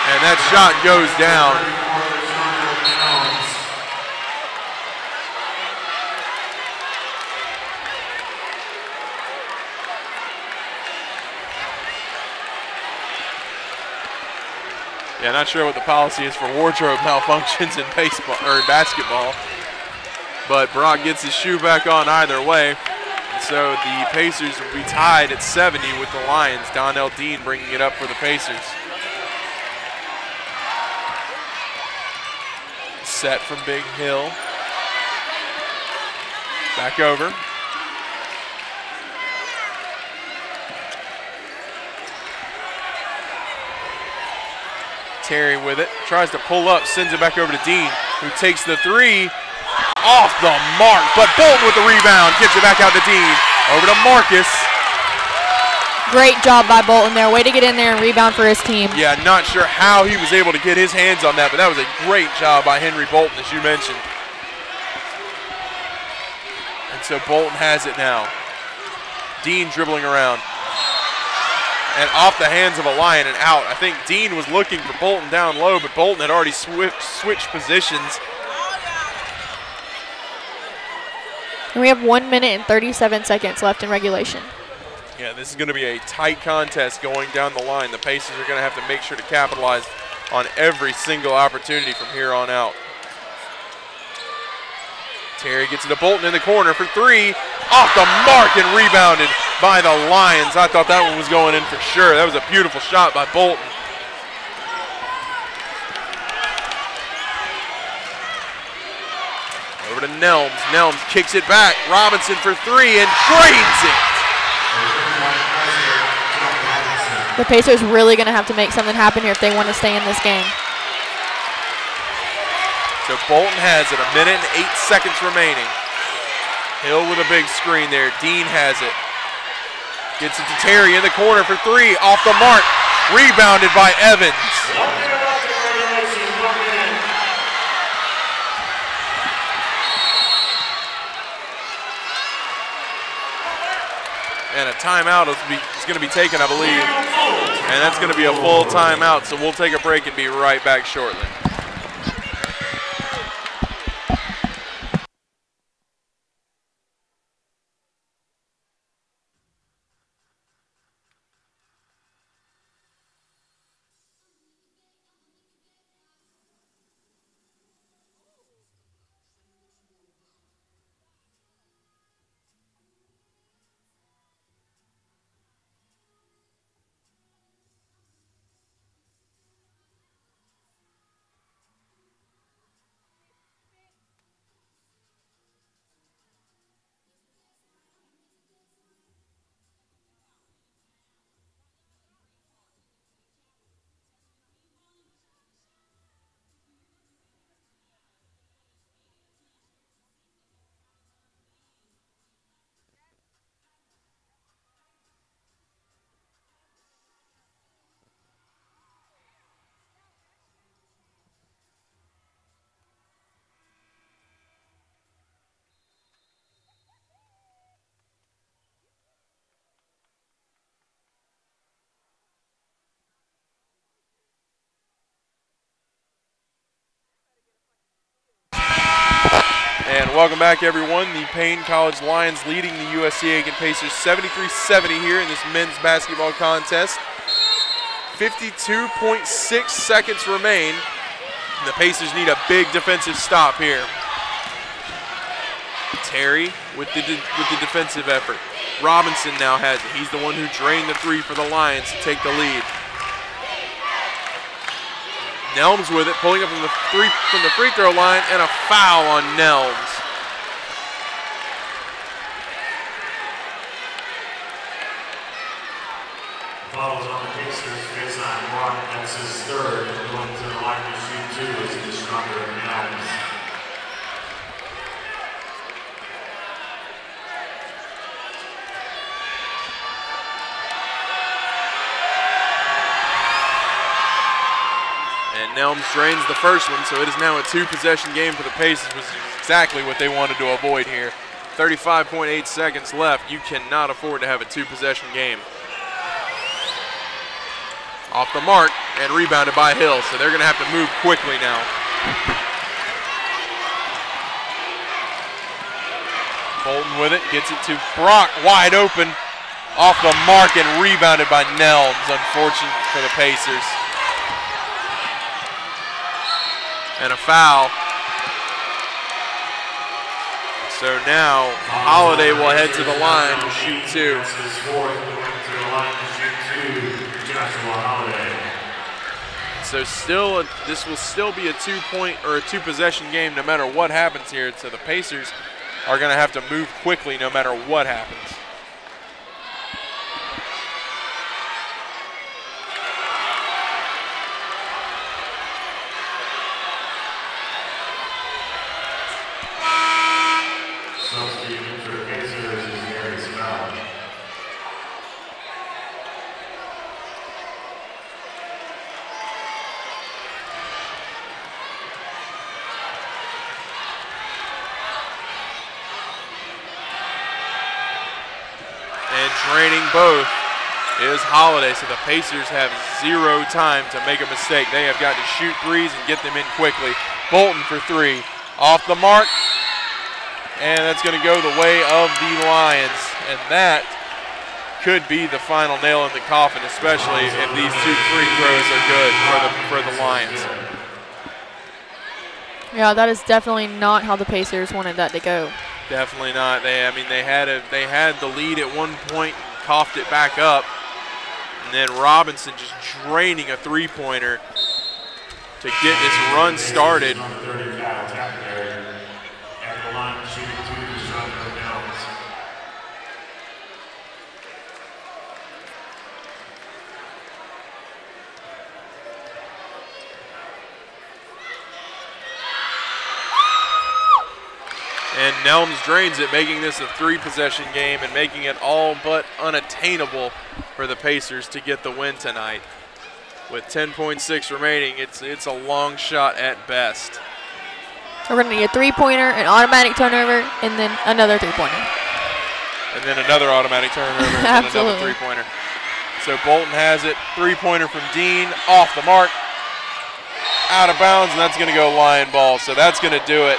And that shot goes down. Yeah, not sure what the policy is for wardrobe malfunctions in baseball or basketball. But Brock gets his shoe back on either way. And so the Pacers will be tied at 70 with the Lions. Donnell Dean bringing it up for the Pacers. Set from Big Hill. Back over. Terry with it. Tries to pull up, sends it back over to Dean, who takes the three off the mark. But Bolton with the rebound. Gets it back out to Dean. Over to Marcus. Great job by Bolton there. Way to get in there and rebound for his team. Yeah, not sure how he was able to get his hands on that, but that was a great job by Henry Bolton, as you mentioned. And so Bolton has it now. Dean dribbling around. And off the hands of a Lion and out. I think Dean was looking for Bolton down low, but Bolton had already switched positions. And we have 1 minute and 37 seconds left in regulation. Yeah, this is going to be a tight contest going down the line. The Pacers are going to have to make sure to capitalize on every single opportunity from here on out. Terry gets it to Bolton in the corner for three. Off the mark and rebounded by the Lions. I thought that one was going in for sure. That was a beautiful shot by Bolton. Over to Nelms. Nelms kicks it back. Robinson for three and drains it. The Pacers really going to have to make something happen here if they want to stay in this game. So Bolton has it, 1 minute and 8 seconds remaining. Hill with a big screen there. Dean has it. Gets it to Terry in the corner for three. Off the mark. Rebounded by Evans. And a timeout is going to be taken, I believe. And that's going to be a full timeout, so we'll take a break and be right back shortly. And welcome back, everyone. The Paine College Lions leading the USC Aiken Pacers 73-70 here in this men's basketball contest. 52.6 seconds remain. The Pacers need a big defensive stop here. Terry with the defensive effort. Robinson now has it. He's the one who drained the three for the Lions to take the lead. Nelms with it, pulling up from the free throw line, and a foul on Nelms. Fouls on the Pacers, baseline one. That's his third. And going to the line to shoot two is the stronger Nelms. And Nelms drains the first one, so it is now a two-possession game for the Pacers, which is exactly what they wanted to avoid here. 35.8 seconds left. You cannot afford to have a two-possession game. Off the mark and rebounded by Hill, so they're going to have to move quickly now. Bolton with it, gets it to Brock, wide open. Off the mark and rebounded by Nelms, unfortunate for the Pacers. And a foul. So now Holiday will head to the line to shoot two. So still, this will still be a two-point or a two-possession game no matter what happens here. So the Pacers are going to have to move quickly no matter what happens. Draining both is Holiday, so the Pacers have zero time to make a mistake. They have got to shoot threes and get them in quickly. Bolton for three, off the mark, and that's going to go the way of the Lions, and that could be the final nail in the coffin, especially if these two free throws are good for the Lions. Yeah, that is definitely not how the Pacers wanted that to go. Definitely not. They had the lead at one point, coughed it back up, and then Robinson just draining a three-pointer to get this run started. And Nelms drains it, making this a three-possession game and making it all but unattainable for the Pacers to get the win tonight. With 10.6 remaining, it's a long shot at best. We're going to need a three-pointer, an automatic turnover, and then another three-pointer. And then another automatic turnover, and then another three-pointer. So Bolton has it, three-pointer from Dean, off the mark, out of bounds, and that's going to go Lion ball. So that's going to do it.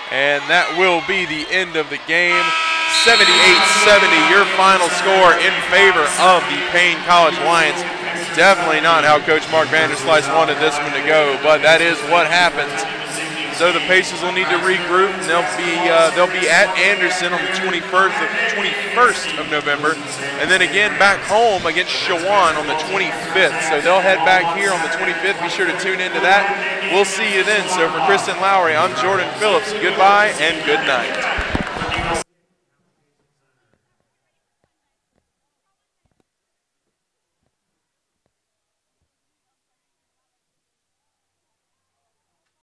And that will be the end of the game. 78-70, your final score in favor of the Paine College Lions. Definitely not how Coach Mark Vanderslice wanted this one to go, but that is what happens. So the Pacers will need to regroup, and they'll be at Anderson on the 21st of November, and then again back home against Shawan on the 25th. So they'll head back here on the 25th. Be sure to tune into that. We'll see you then. So for Kristen Lowry, I'm Jordan Phillips. Goodbye and good night.